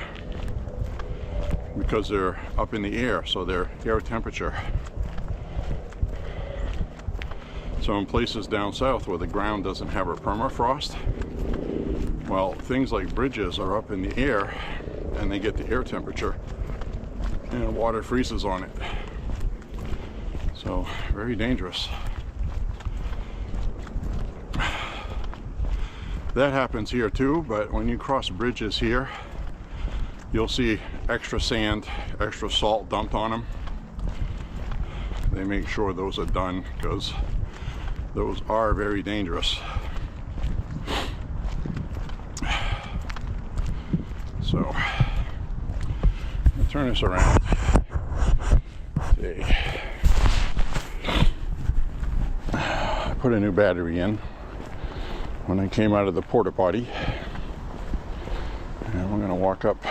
because they're up in the air, so they're air temperature. So in places down south where the ground doesn't have a permafrost, well, things like bridges are up in the air and they get the air temperature and water freezes on it. So very dangerous. That happens here too, but when you cross bridges here, you'll see extra sand, extra salt dumped on them. They make sure those are done because those are very dangerous. So, I'll turn this around. See. I put a new battery in when I came out of the porta potty. And we're gonna walk up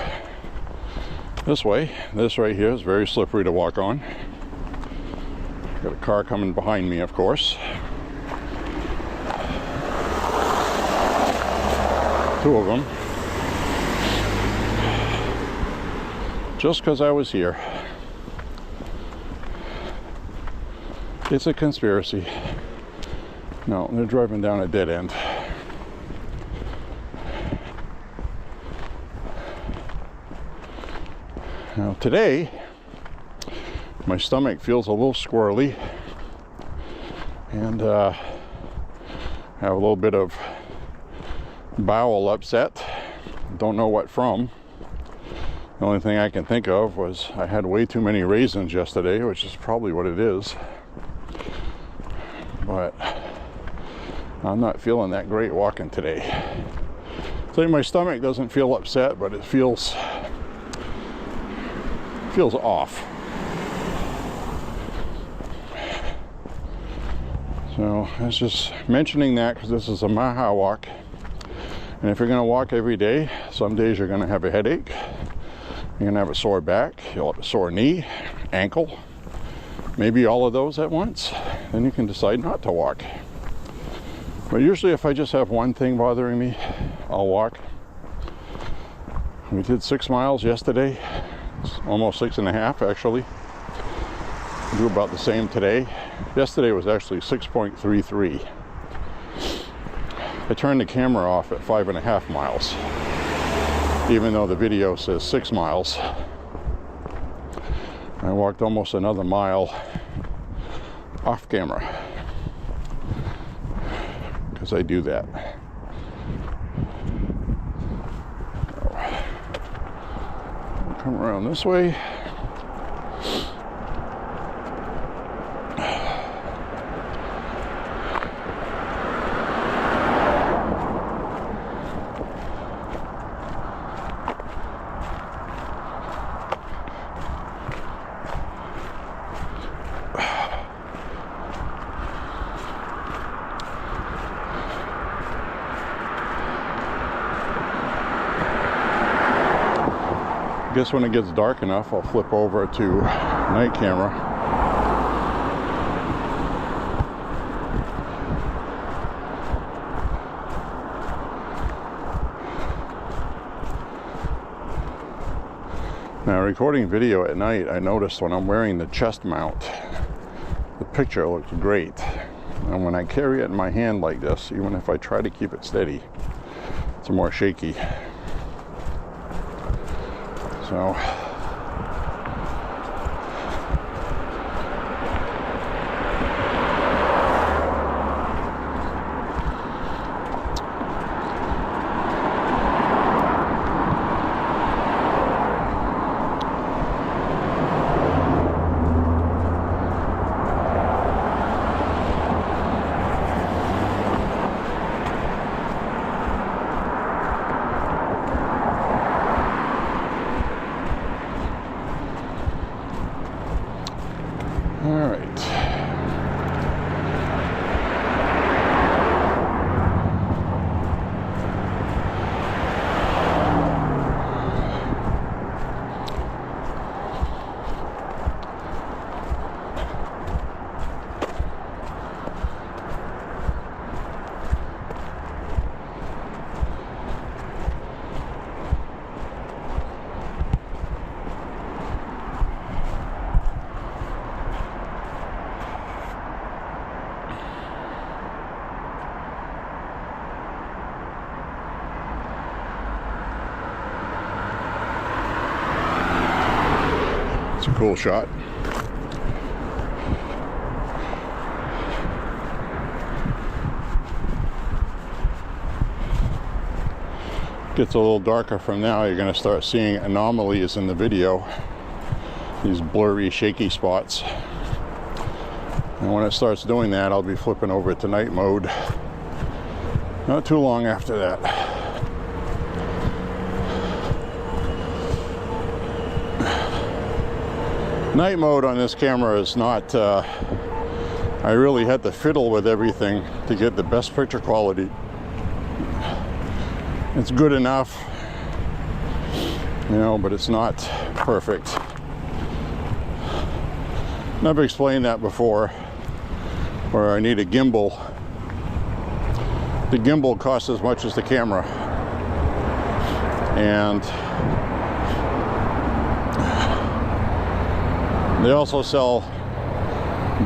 this way. This right here is very slippery to walk on. Got a car coming behind me, of course. Two of them. just because I was here. It's a conspiracy. No, they're driving down a dead end. Now today, my stomach feels a little squirrely, and have a little bit of bowel upset. Don't know what from. The only thing I can think of was I had way too many raisins yesterday, which is probably what it is. But I'm not feeling that great walking today. So my stomach doesn't feel upset, but it feels off. So I was just mentioning that because this is a MAHA walk. And if you're going to walk every day, some days you're going to have a headache. You're going to have a sore back. You'll have a sore knee, ankle. Maybe all of those at once. Then you can decide not to walk. But usually if I just have one thing bothering me, I'll walk. We did 6 miles yesterday. It's almost 6.5 actually. We'll do about the same today. Yesterday was actually 6.33. I turned the camera off at 5.5 miles, even though the video says 6 miles. I walked almost another mile off camera because I do that. Come around this way. I guess when it gets dark enough, I'll flip over to night camera. Now, recording video at night, I noticed when I'm wearing the chest mount, the picture looks great. And when I carry it in my hand like this, even if I try to keep it steady, it's more shaky. So it's a cool shot. Gets a little darker from now. You're going to start seeing anomalies in the video. These blurry, shaky spots. And when it starts doing that, I'll be flipping over to night mode. Not too long after that. Night mode on this camera is not, I really had to fiddle with everything to get the best picture quality. It's good enough, you know, but it's not perfect. And I've explained that before, where I need a gimbal. The gimbal costs as much as the camera. And They also sell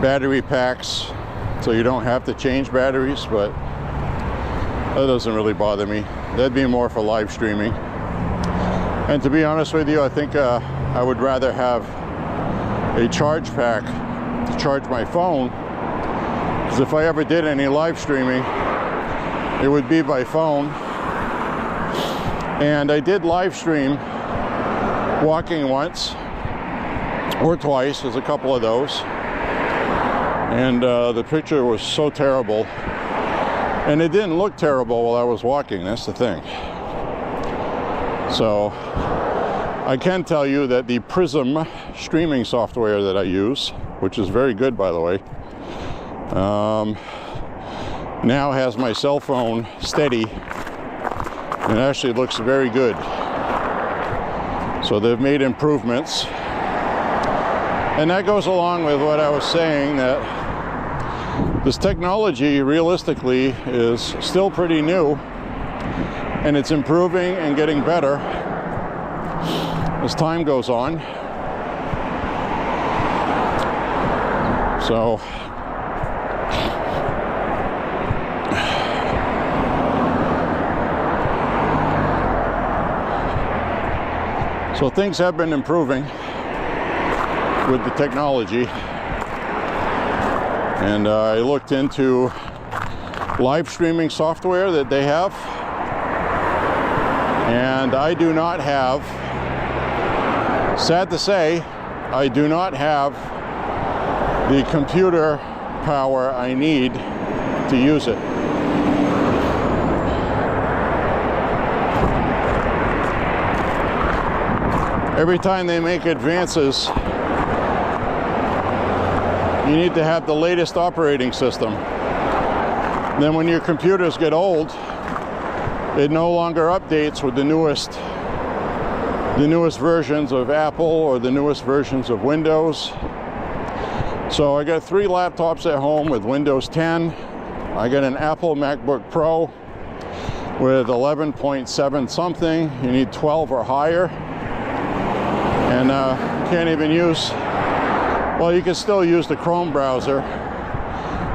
battery packs, so you don't have to change batteries, but that doesn't really bother me. That'd be more for live streaming. And to be honest with you, I think I would rather have a charge pack to charge my phone, because if I ever did any live streaming, it would be by phone. And I did live stream walking once or twice. There's a couple of those, and the picture was so terrible, and it didn't look terrible while I was walking. That's the thing. So I can tell you that the Prism streaming software that I use, which is very good, by the way, now has my cell phone steady, and it actually looks very good. So they've made improvements, and that goes along with what I was saying, that this technology realistically is still pretty new, and it's improving and getting better as time goes on. So things have been improving with the technology, and I looked into live streaming software that they have, and I do not have, sad to say, I do not have the computer power I need to use it. Every time they make advances, you need to have the latest operating system. Then when your computers get old, it no longer updates with the newest versions of Apple or the newest versions of Windows. So I got 3 laptops at home with Windows 10. I got an Apple MacBook Pro with 11.7 something. You need 12 or higher. And can't even use, well, you can still use the Chrome browser,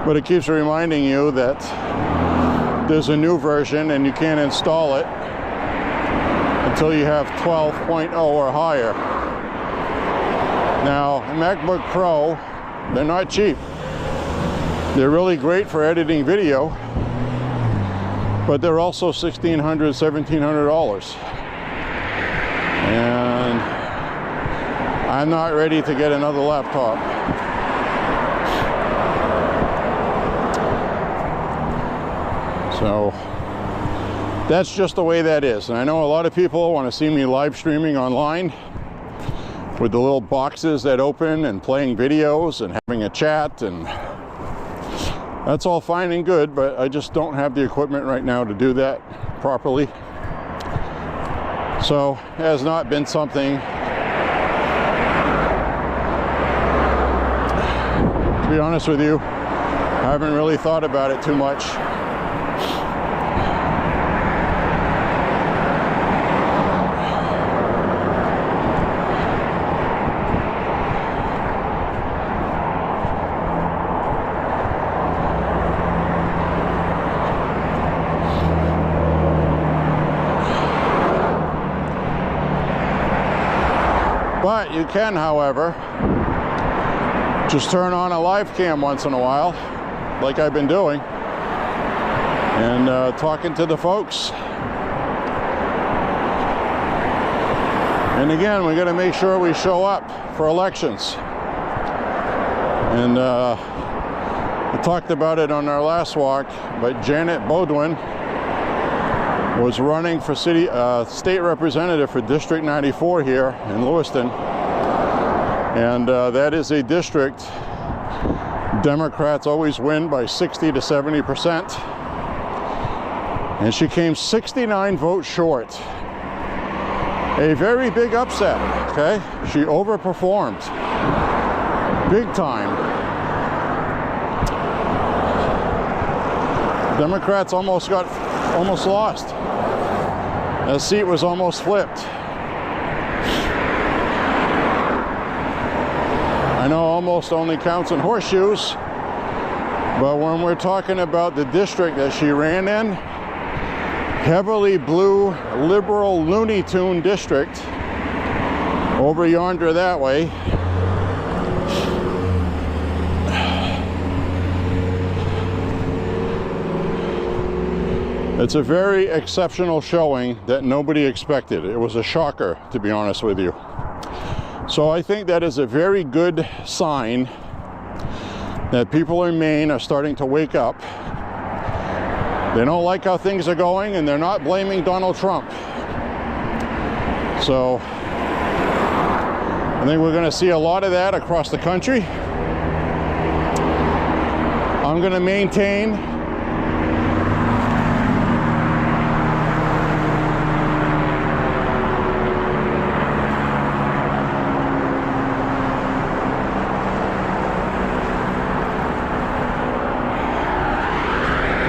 but it keeps reminding you that there's a new version and you can't install it until you have 12.0 or higher. Now, MacBook Pro, they're not cheap. They're really great for editing video, but they're also $1,600, $1,700. And I'm not ready to get another laptop. So that's just the way that is. And I know a lot of people want to see me live streaming online with the little boxes that open and playing videos and having a chat, and that's all fine and good, but I just don't have the equipment right now to do that properly. So it has not been something, to be honest with you, I haven't really thought about it too much. But you can, however, just turn on a live cam once in a while, like I've been doing, and talking to the folks. And again, we got to make sure we show up for elections. And I talked about it on our last walk, but Janet Bodwin was running for state representative for District 94 here in Lewiston, and that is a district Democrats always win by 60 to 70%, and she came 69 votes short. A very big upset, okay? She overperformed big time. Democrats almost lost. The seat was almost flipped. I know almost only counts in horseshoes, but when we're talking about the district that she ran in, heavily blue, liberal Looney Tune district, over yonder that way. It's a very exceptional showing that nobody expected. It was a shocker, to be honest with you. So I think that is a very good sign that people in Maine are starting to wake up. They don't like how things are going, and they're not blaming Donald Trump. So I think we're going to see a lot of that across the country. I'm going to maintain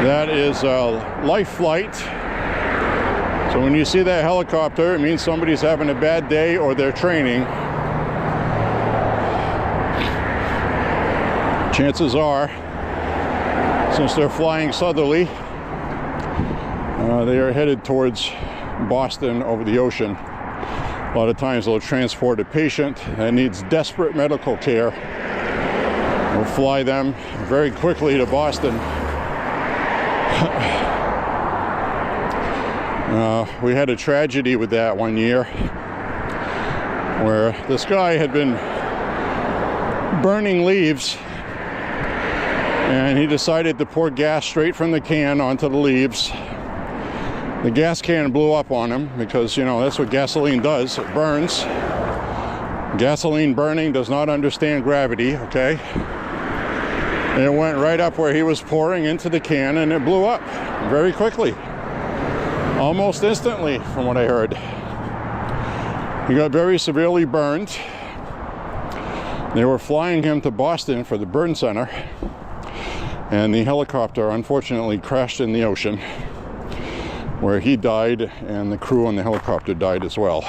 that is a life flight. So when you see that helicopter, it means somebody's having a bad day or they're training. Chances are, since they're flying southerly, they are headed towards Boston over the ocean. A lot of times they'll transport a patient that needs desperate medical care. We'll fly them very quickly to Boston. We had a tragedy with that one year where this guy had been burning leaves, and he decided to pour gas straight from the can onto the leaves. The gas can blew up on him because, you know, that's what gasoline does. It burns. Gasoline burning does not understand gravity, okay? And it went right up where he was pouring into the can, and it blew up very quickly. Almost instantly, from what I heard. He got very severely burned. They were flying him to Boston for the burn center, and the helicopter unfortunately crashed in the ocean, where he died and the crew on the helicopter died as well.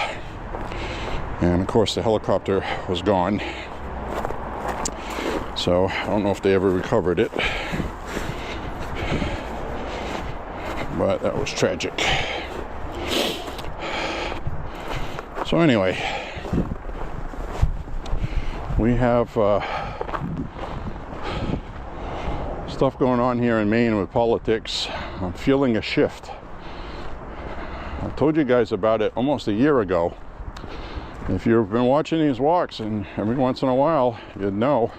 And of course the helicopter was gone. So I don't know if they ever recovered it, but that was tragic. So anyway, we have stuff going on here in Maine with politics. I'm feeling a shift. I told you guys about it almost a year ago. If you've been watching these walks, and every once in a while, you'd know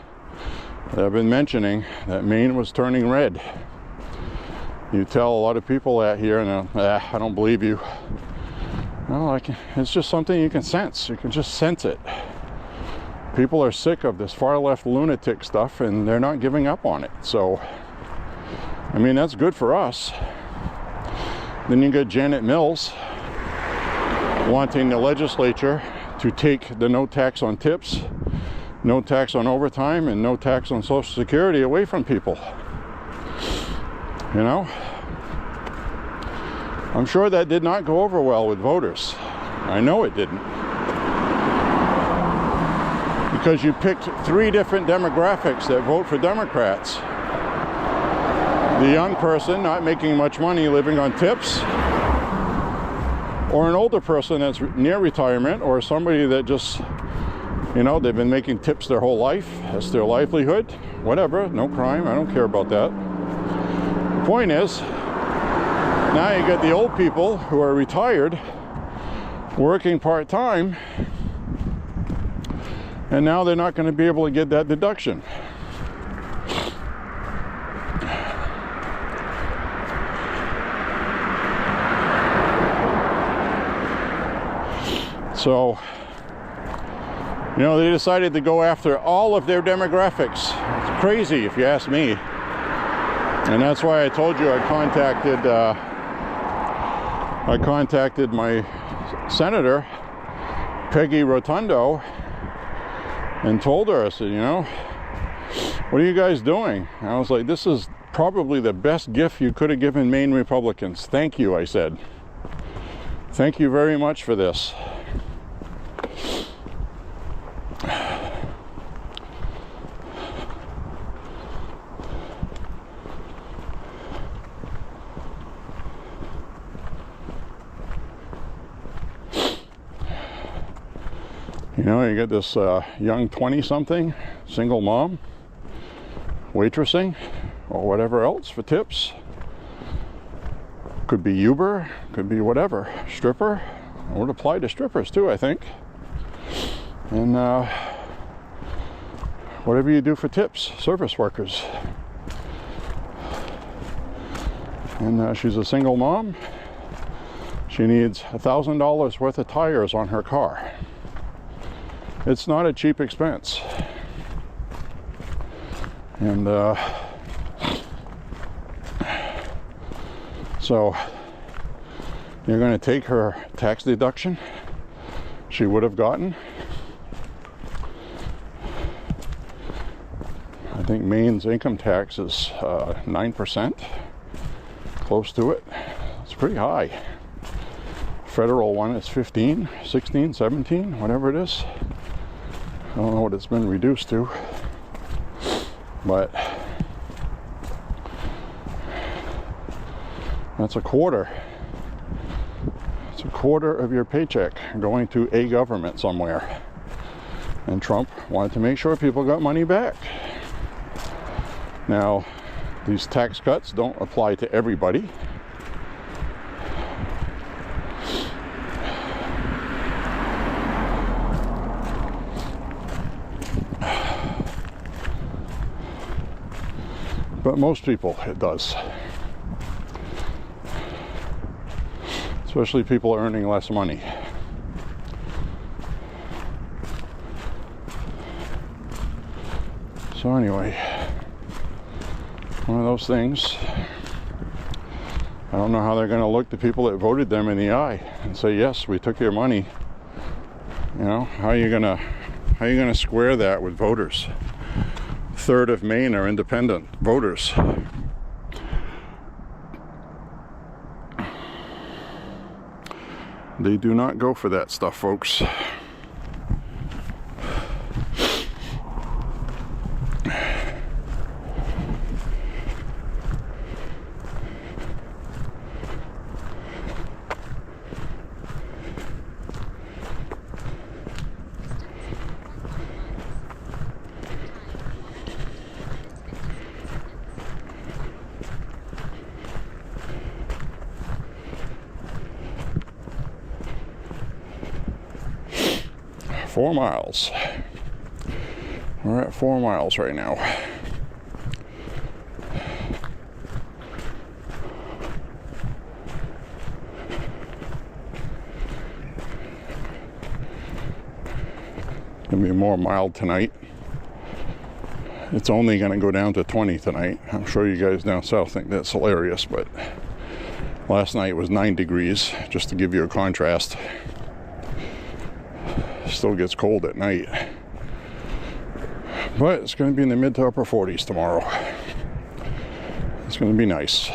that I've been mentioning that Maine was turning red. You tell a lot of people that here, and I don't believe you. No, it's just something you can sense. You can just sense it. People are sick of this far left lunatic stuff, and they're not giving up on it. So, I mean, that's good for us. Then you get Janet Mills wanting the legislature to take the no tax on tips, no tax on overtime, and no tax on Social Security away from people. You know? I'm sure that did not go over well with voters. I know it didn't. Because you picked three different demographics that vote for Democrats. The young person not making much money living on tips, or an older person that's near retirement, or somebody that just, you know, they've been making tips their whole life. That's their livelihood. Whatever, no crime. I don't care about that. The point is, now you got the old people who are retired, working part-time, and now they're not going to be able to get that deduction. So, you know, they decided to go after all of their demographics. It's crazy, if you ask me. And that's why I told you I contacted my senator, Peggy Rotundo, and told her, I said, you know, what are you guys doing? And I was like, this is probably the best gift you could have given Maine Republicans. Thank you, I said. Thank you very much for this. You know, you get this young 20-something single mom waitressing or whatever else for tips. Could be Uber, could be whatever. Stripper. It would apply to strippers too, I think. And whatever you do for tips, service workers. And she's a single mom. She needs $1,000 worth of tires on her car. It's not a cheap expense. And so you're going to take her tax deduction she would have gotten. I think Maine's income tax is 9%, close to it. It's pretty high. Federal one is 15, 16, 17, whatever it is. I don't know what it's been reduced to, but that's a quarter. It's a quarter of your paycheck going to a government somewhere. And Trump wanted to make sure people got money back. Now, these tax cuts don't apply to everybody. But most people, it does. Especially people earning less money. So anyway, one of those things. I don't know how they're going to look the people that voted them in the eye and say, yes, we took your money. You know, how are you gonna square that with voters? A third of Maine are independent voters. They do not go for that stuff, folks. 4 miles. We're at 4 miles right now. It's gonna be more mild tonight. It's only gonna go down to 20 tonight. I'm sure you guys down south think that's hilarious, but last night was 9 degrees, just to give you a contrast. Still gets cold at night, but it's going to be in the mid to upper 40s tomorrow. It's going to be nice.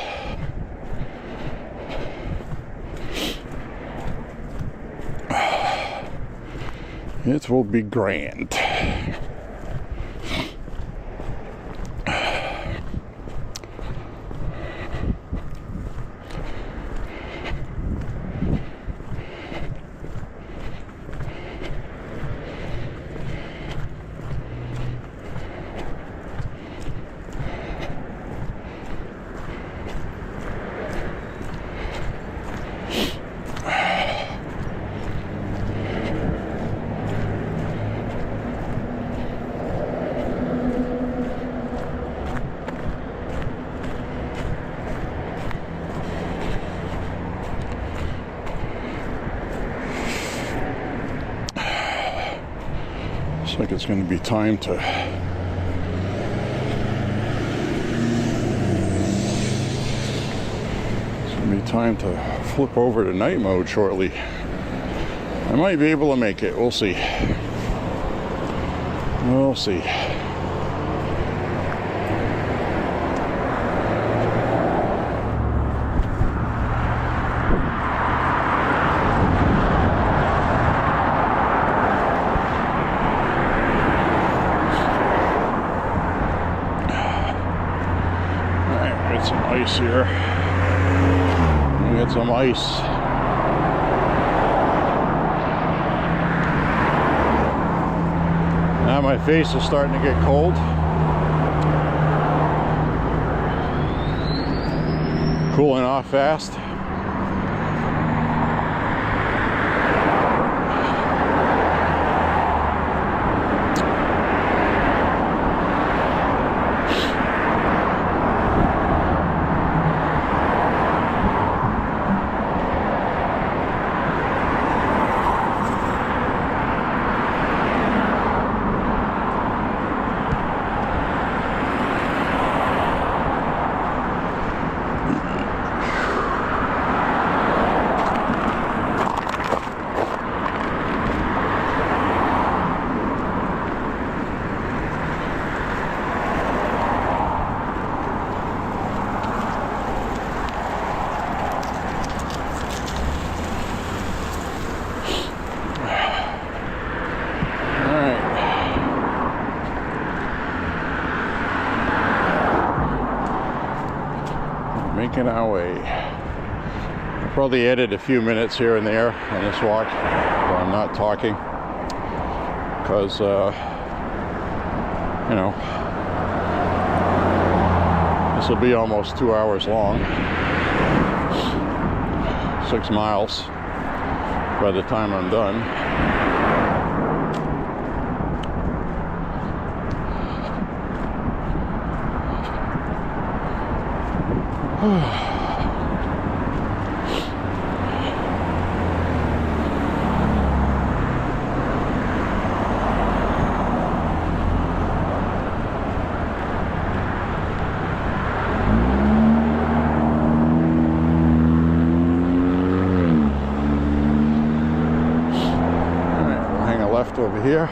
It will be grand. Like it's going to be time to flip over to night mode shortly. I might be able to make it. We'll see. We'll see. Here. We got some ice. my face is starting to get cold. Cooling off fast. Making our way. I'll probably edit a few minutes here and there on this walk where I'm not talking, because you know, this will be almost 2 hours long, 6 miles by the time I'm done. Over here,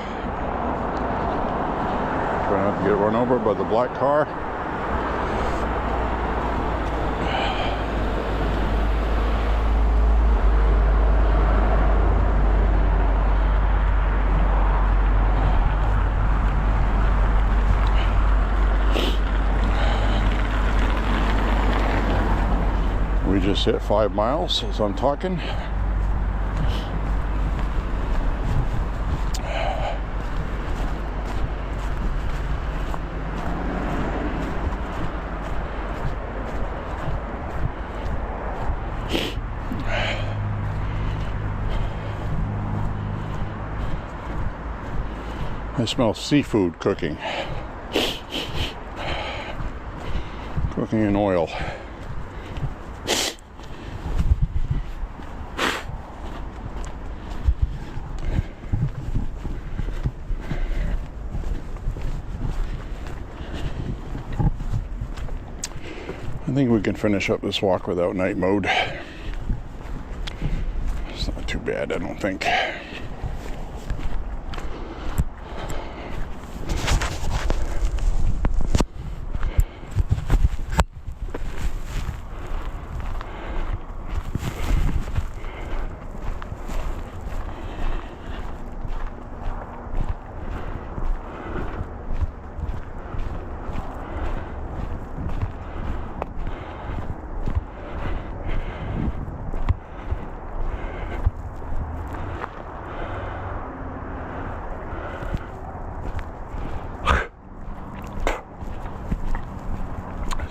try not to get run over by the black car. We just hit 5 miles as I'm talking. I smell seafood cooking. Cooking in oil. I think we can finish up this walk without night mode. It's not too bad, I don't think.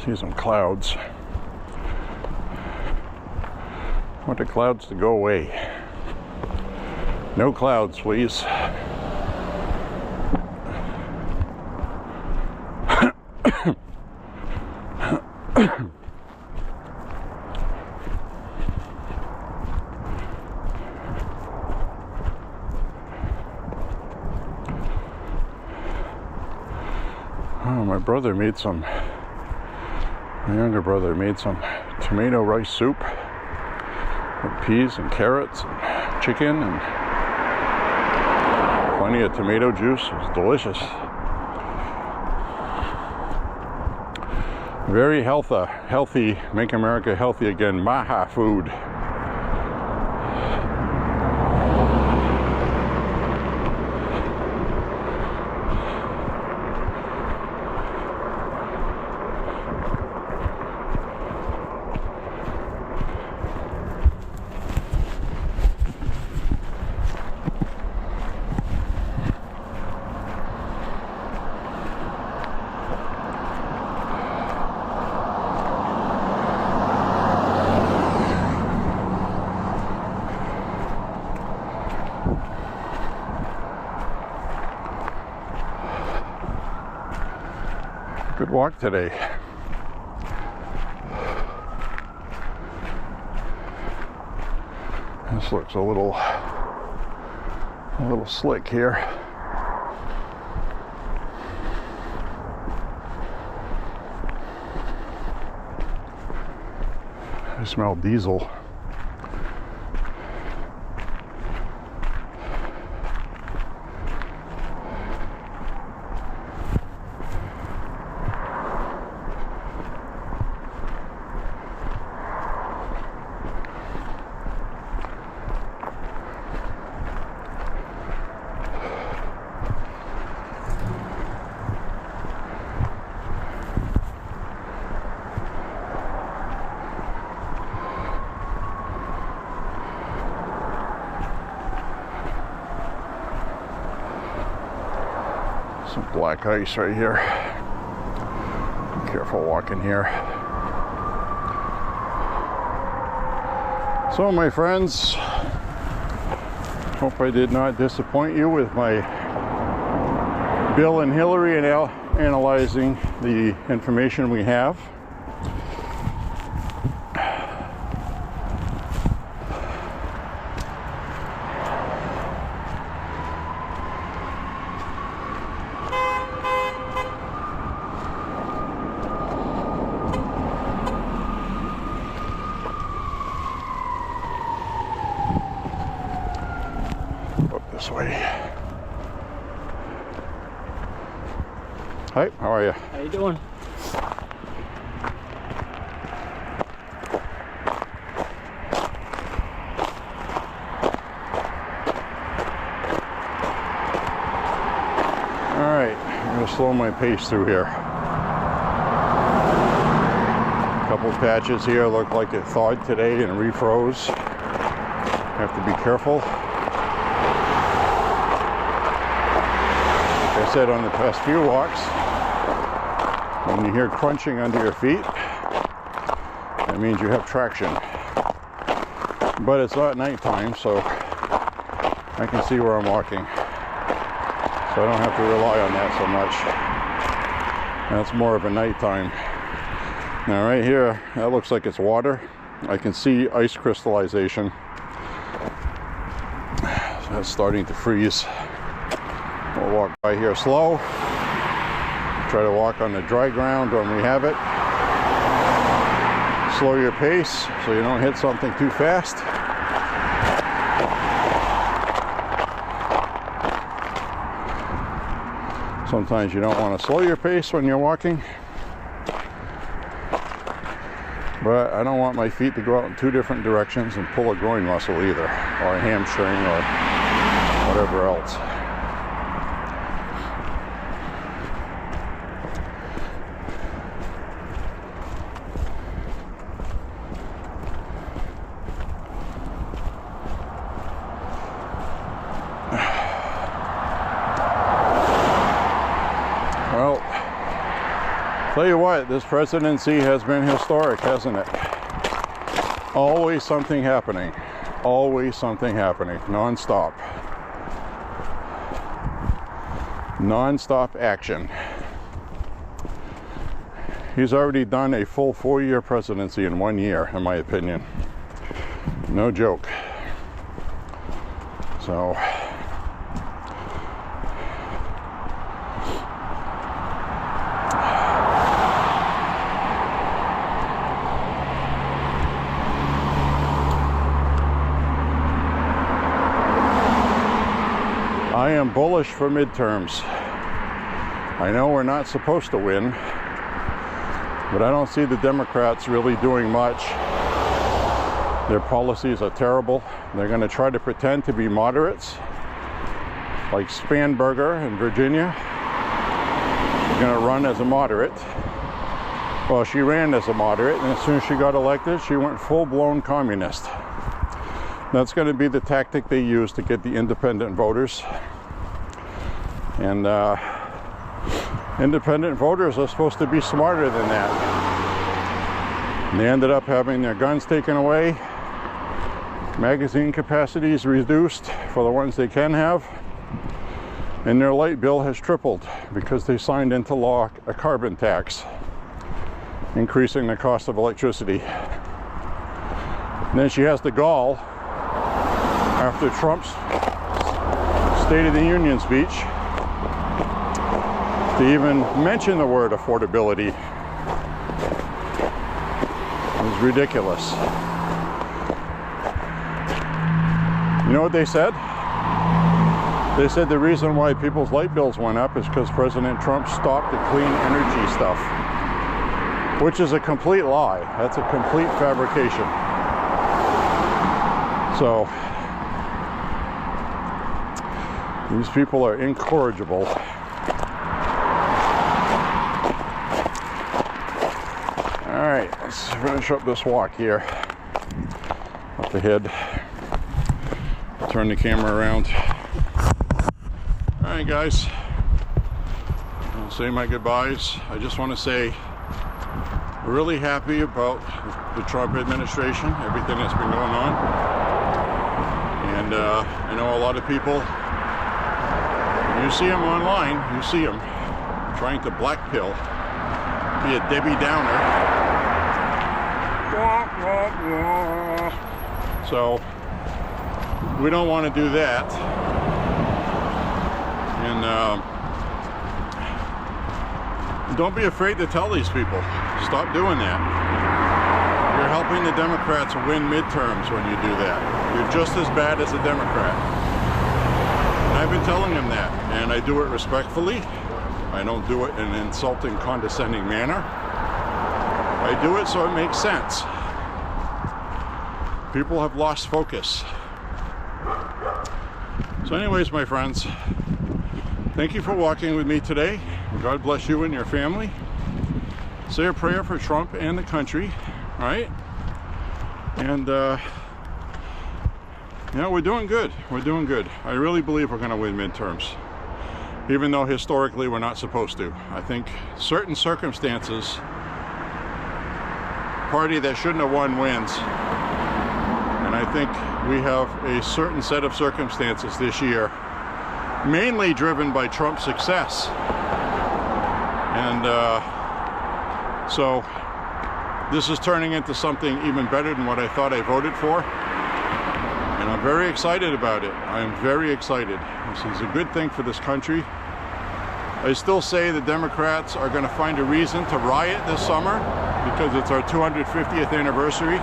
See some clouds. I want the clouds to go away. No clouds, please. Oh, my brother made some. My younger brother made some tomato rice soup with peas and carrots and chicken and plenty of tomato juice. It was delicious. Very healthy, make America healthy again, MAHA food. walk today. This looks a little slick here. I smell diesel. Some black ice right here. Be careful walking here. So my friends, hope I did not disappoint you with my Bill and Hillary and analyzing the information we have. This way. Hi, how are you? How you doing? All right, I'm gonna slow my pace through here. A couple patches here look like it thawed today and refroze. Have to be careful. I said on the past few walks, when you hear crunching under your feet, that means you have traction. But it's not nighttime, so I can see where I'm walking. So I don't have to rely on that so much. That's more of a nighttime. Now right here, that looks like it's water. I can see ice crystallization. So that's starting to freeze. We'll walk by here slow. Try to walk on the dry ground when we have it. Slow your pace so you don't hit something too fast. Sometimes you don't want to slow your pace when you're walking. But I don't want my feet to go out in two different directions and pull a groin muscle either, or a hamstring or whatever else. Well, tell you what, this presidency has been historic, hasn't it? Always something happening. Always something happening. Non-stop. Non-stop action. He's already done a full 4-year presidency in 1 year, in my opinion. No joke. So... I am bullish for midterms. I know we're not supposed to win, but I don't see the Democrats really doing much. Their policies are terrible. They're going to try to pretend to be moderates, like Spanberger in Virginia. She's going to run as a moderate. Well, she ran as a moderate, and as soon as she got elected, she went full-blown communist. That's going to be the tactic they use to get the independent voters. And independent voters are supposed to be smarter than that. And they ended up having their guns taken away, magazine capacities reduced for the ones they can have, and their light bill has tripled because they signed into law a carbon tax, increasing the cost of electricity. And then she has the gall, after Trump's State of the Union speech, to even mention the word affordability. It's ridiculous. You know what they said? They said the reason why people's light bills went up is because President Trump stopped the clean energy stuff, which is a complete lie. That's a complete fabrication. So these people are incorrigible. All right, let's finish up this walk here. Up ahead. Turn the camera around. All right, guys. I'll say my goodbyes. I just want to say we're really happy about the Trump administration, everything that's been going on. And I know a lot of people, you see them online, you see them trying to black pill, be a Debbie Downer. So we don't want to do that. And don't be afraid to tell these people, stop doing that. You're helping the Democrats win midterms when you do that. You're just as bad as a Democrat. And I've been telling them that, and I do it respectfully. I don't do it in an insulting, condescending manner. I do it so it makes sense. People have lost focus. So anyways, my friends, thank you for walking with me today. God bless you and your family. Say a prayer for Trump and the country, all right? And you know, we're doing good. We're doing good. I really believe we're going to win midterms, even though historically we're not supposed to. I think certain circumstances, party that shouldn't have won wins. And I think we have a certain set of circumstances this year, mainly driven by Trump's success. And so this is turning into something even better than what I thought I voted for. And I'm very excited about it. I am very excited. This is a good thing for this country. I still say the Democrats are going to find a reason to riot this summer because it's our 250th anniversary.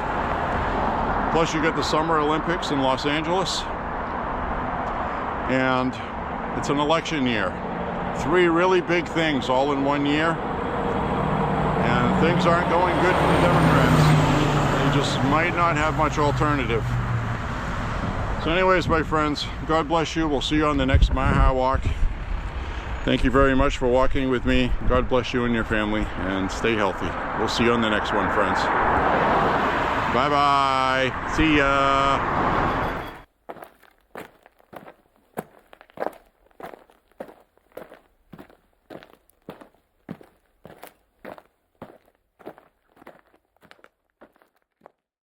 Plus you got the Summer Olympics in Los Angeles. And it's an election year. 3 really big things all in one year. And things aren't going good for the Democrats. They just might not have much alternative. So anyways, my friends, God bless you. We'll see you on the next MAHA walk. Thank you very much for walking with me. God bless you and your family, and stay healthy. We'll see you on the next one, friends. Bye-bye. See ya.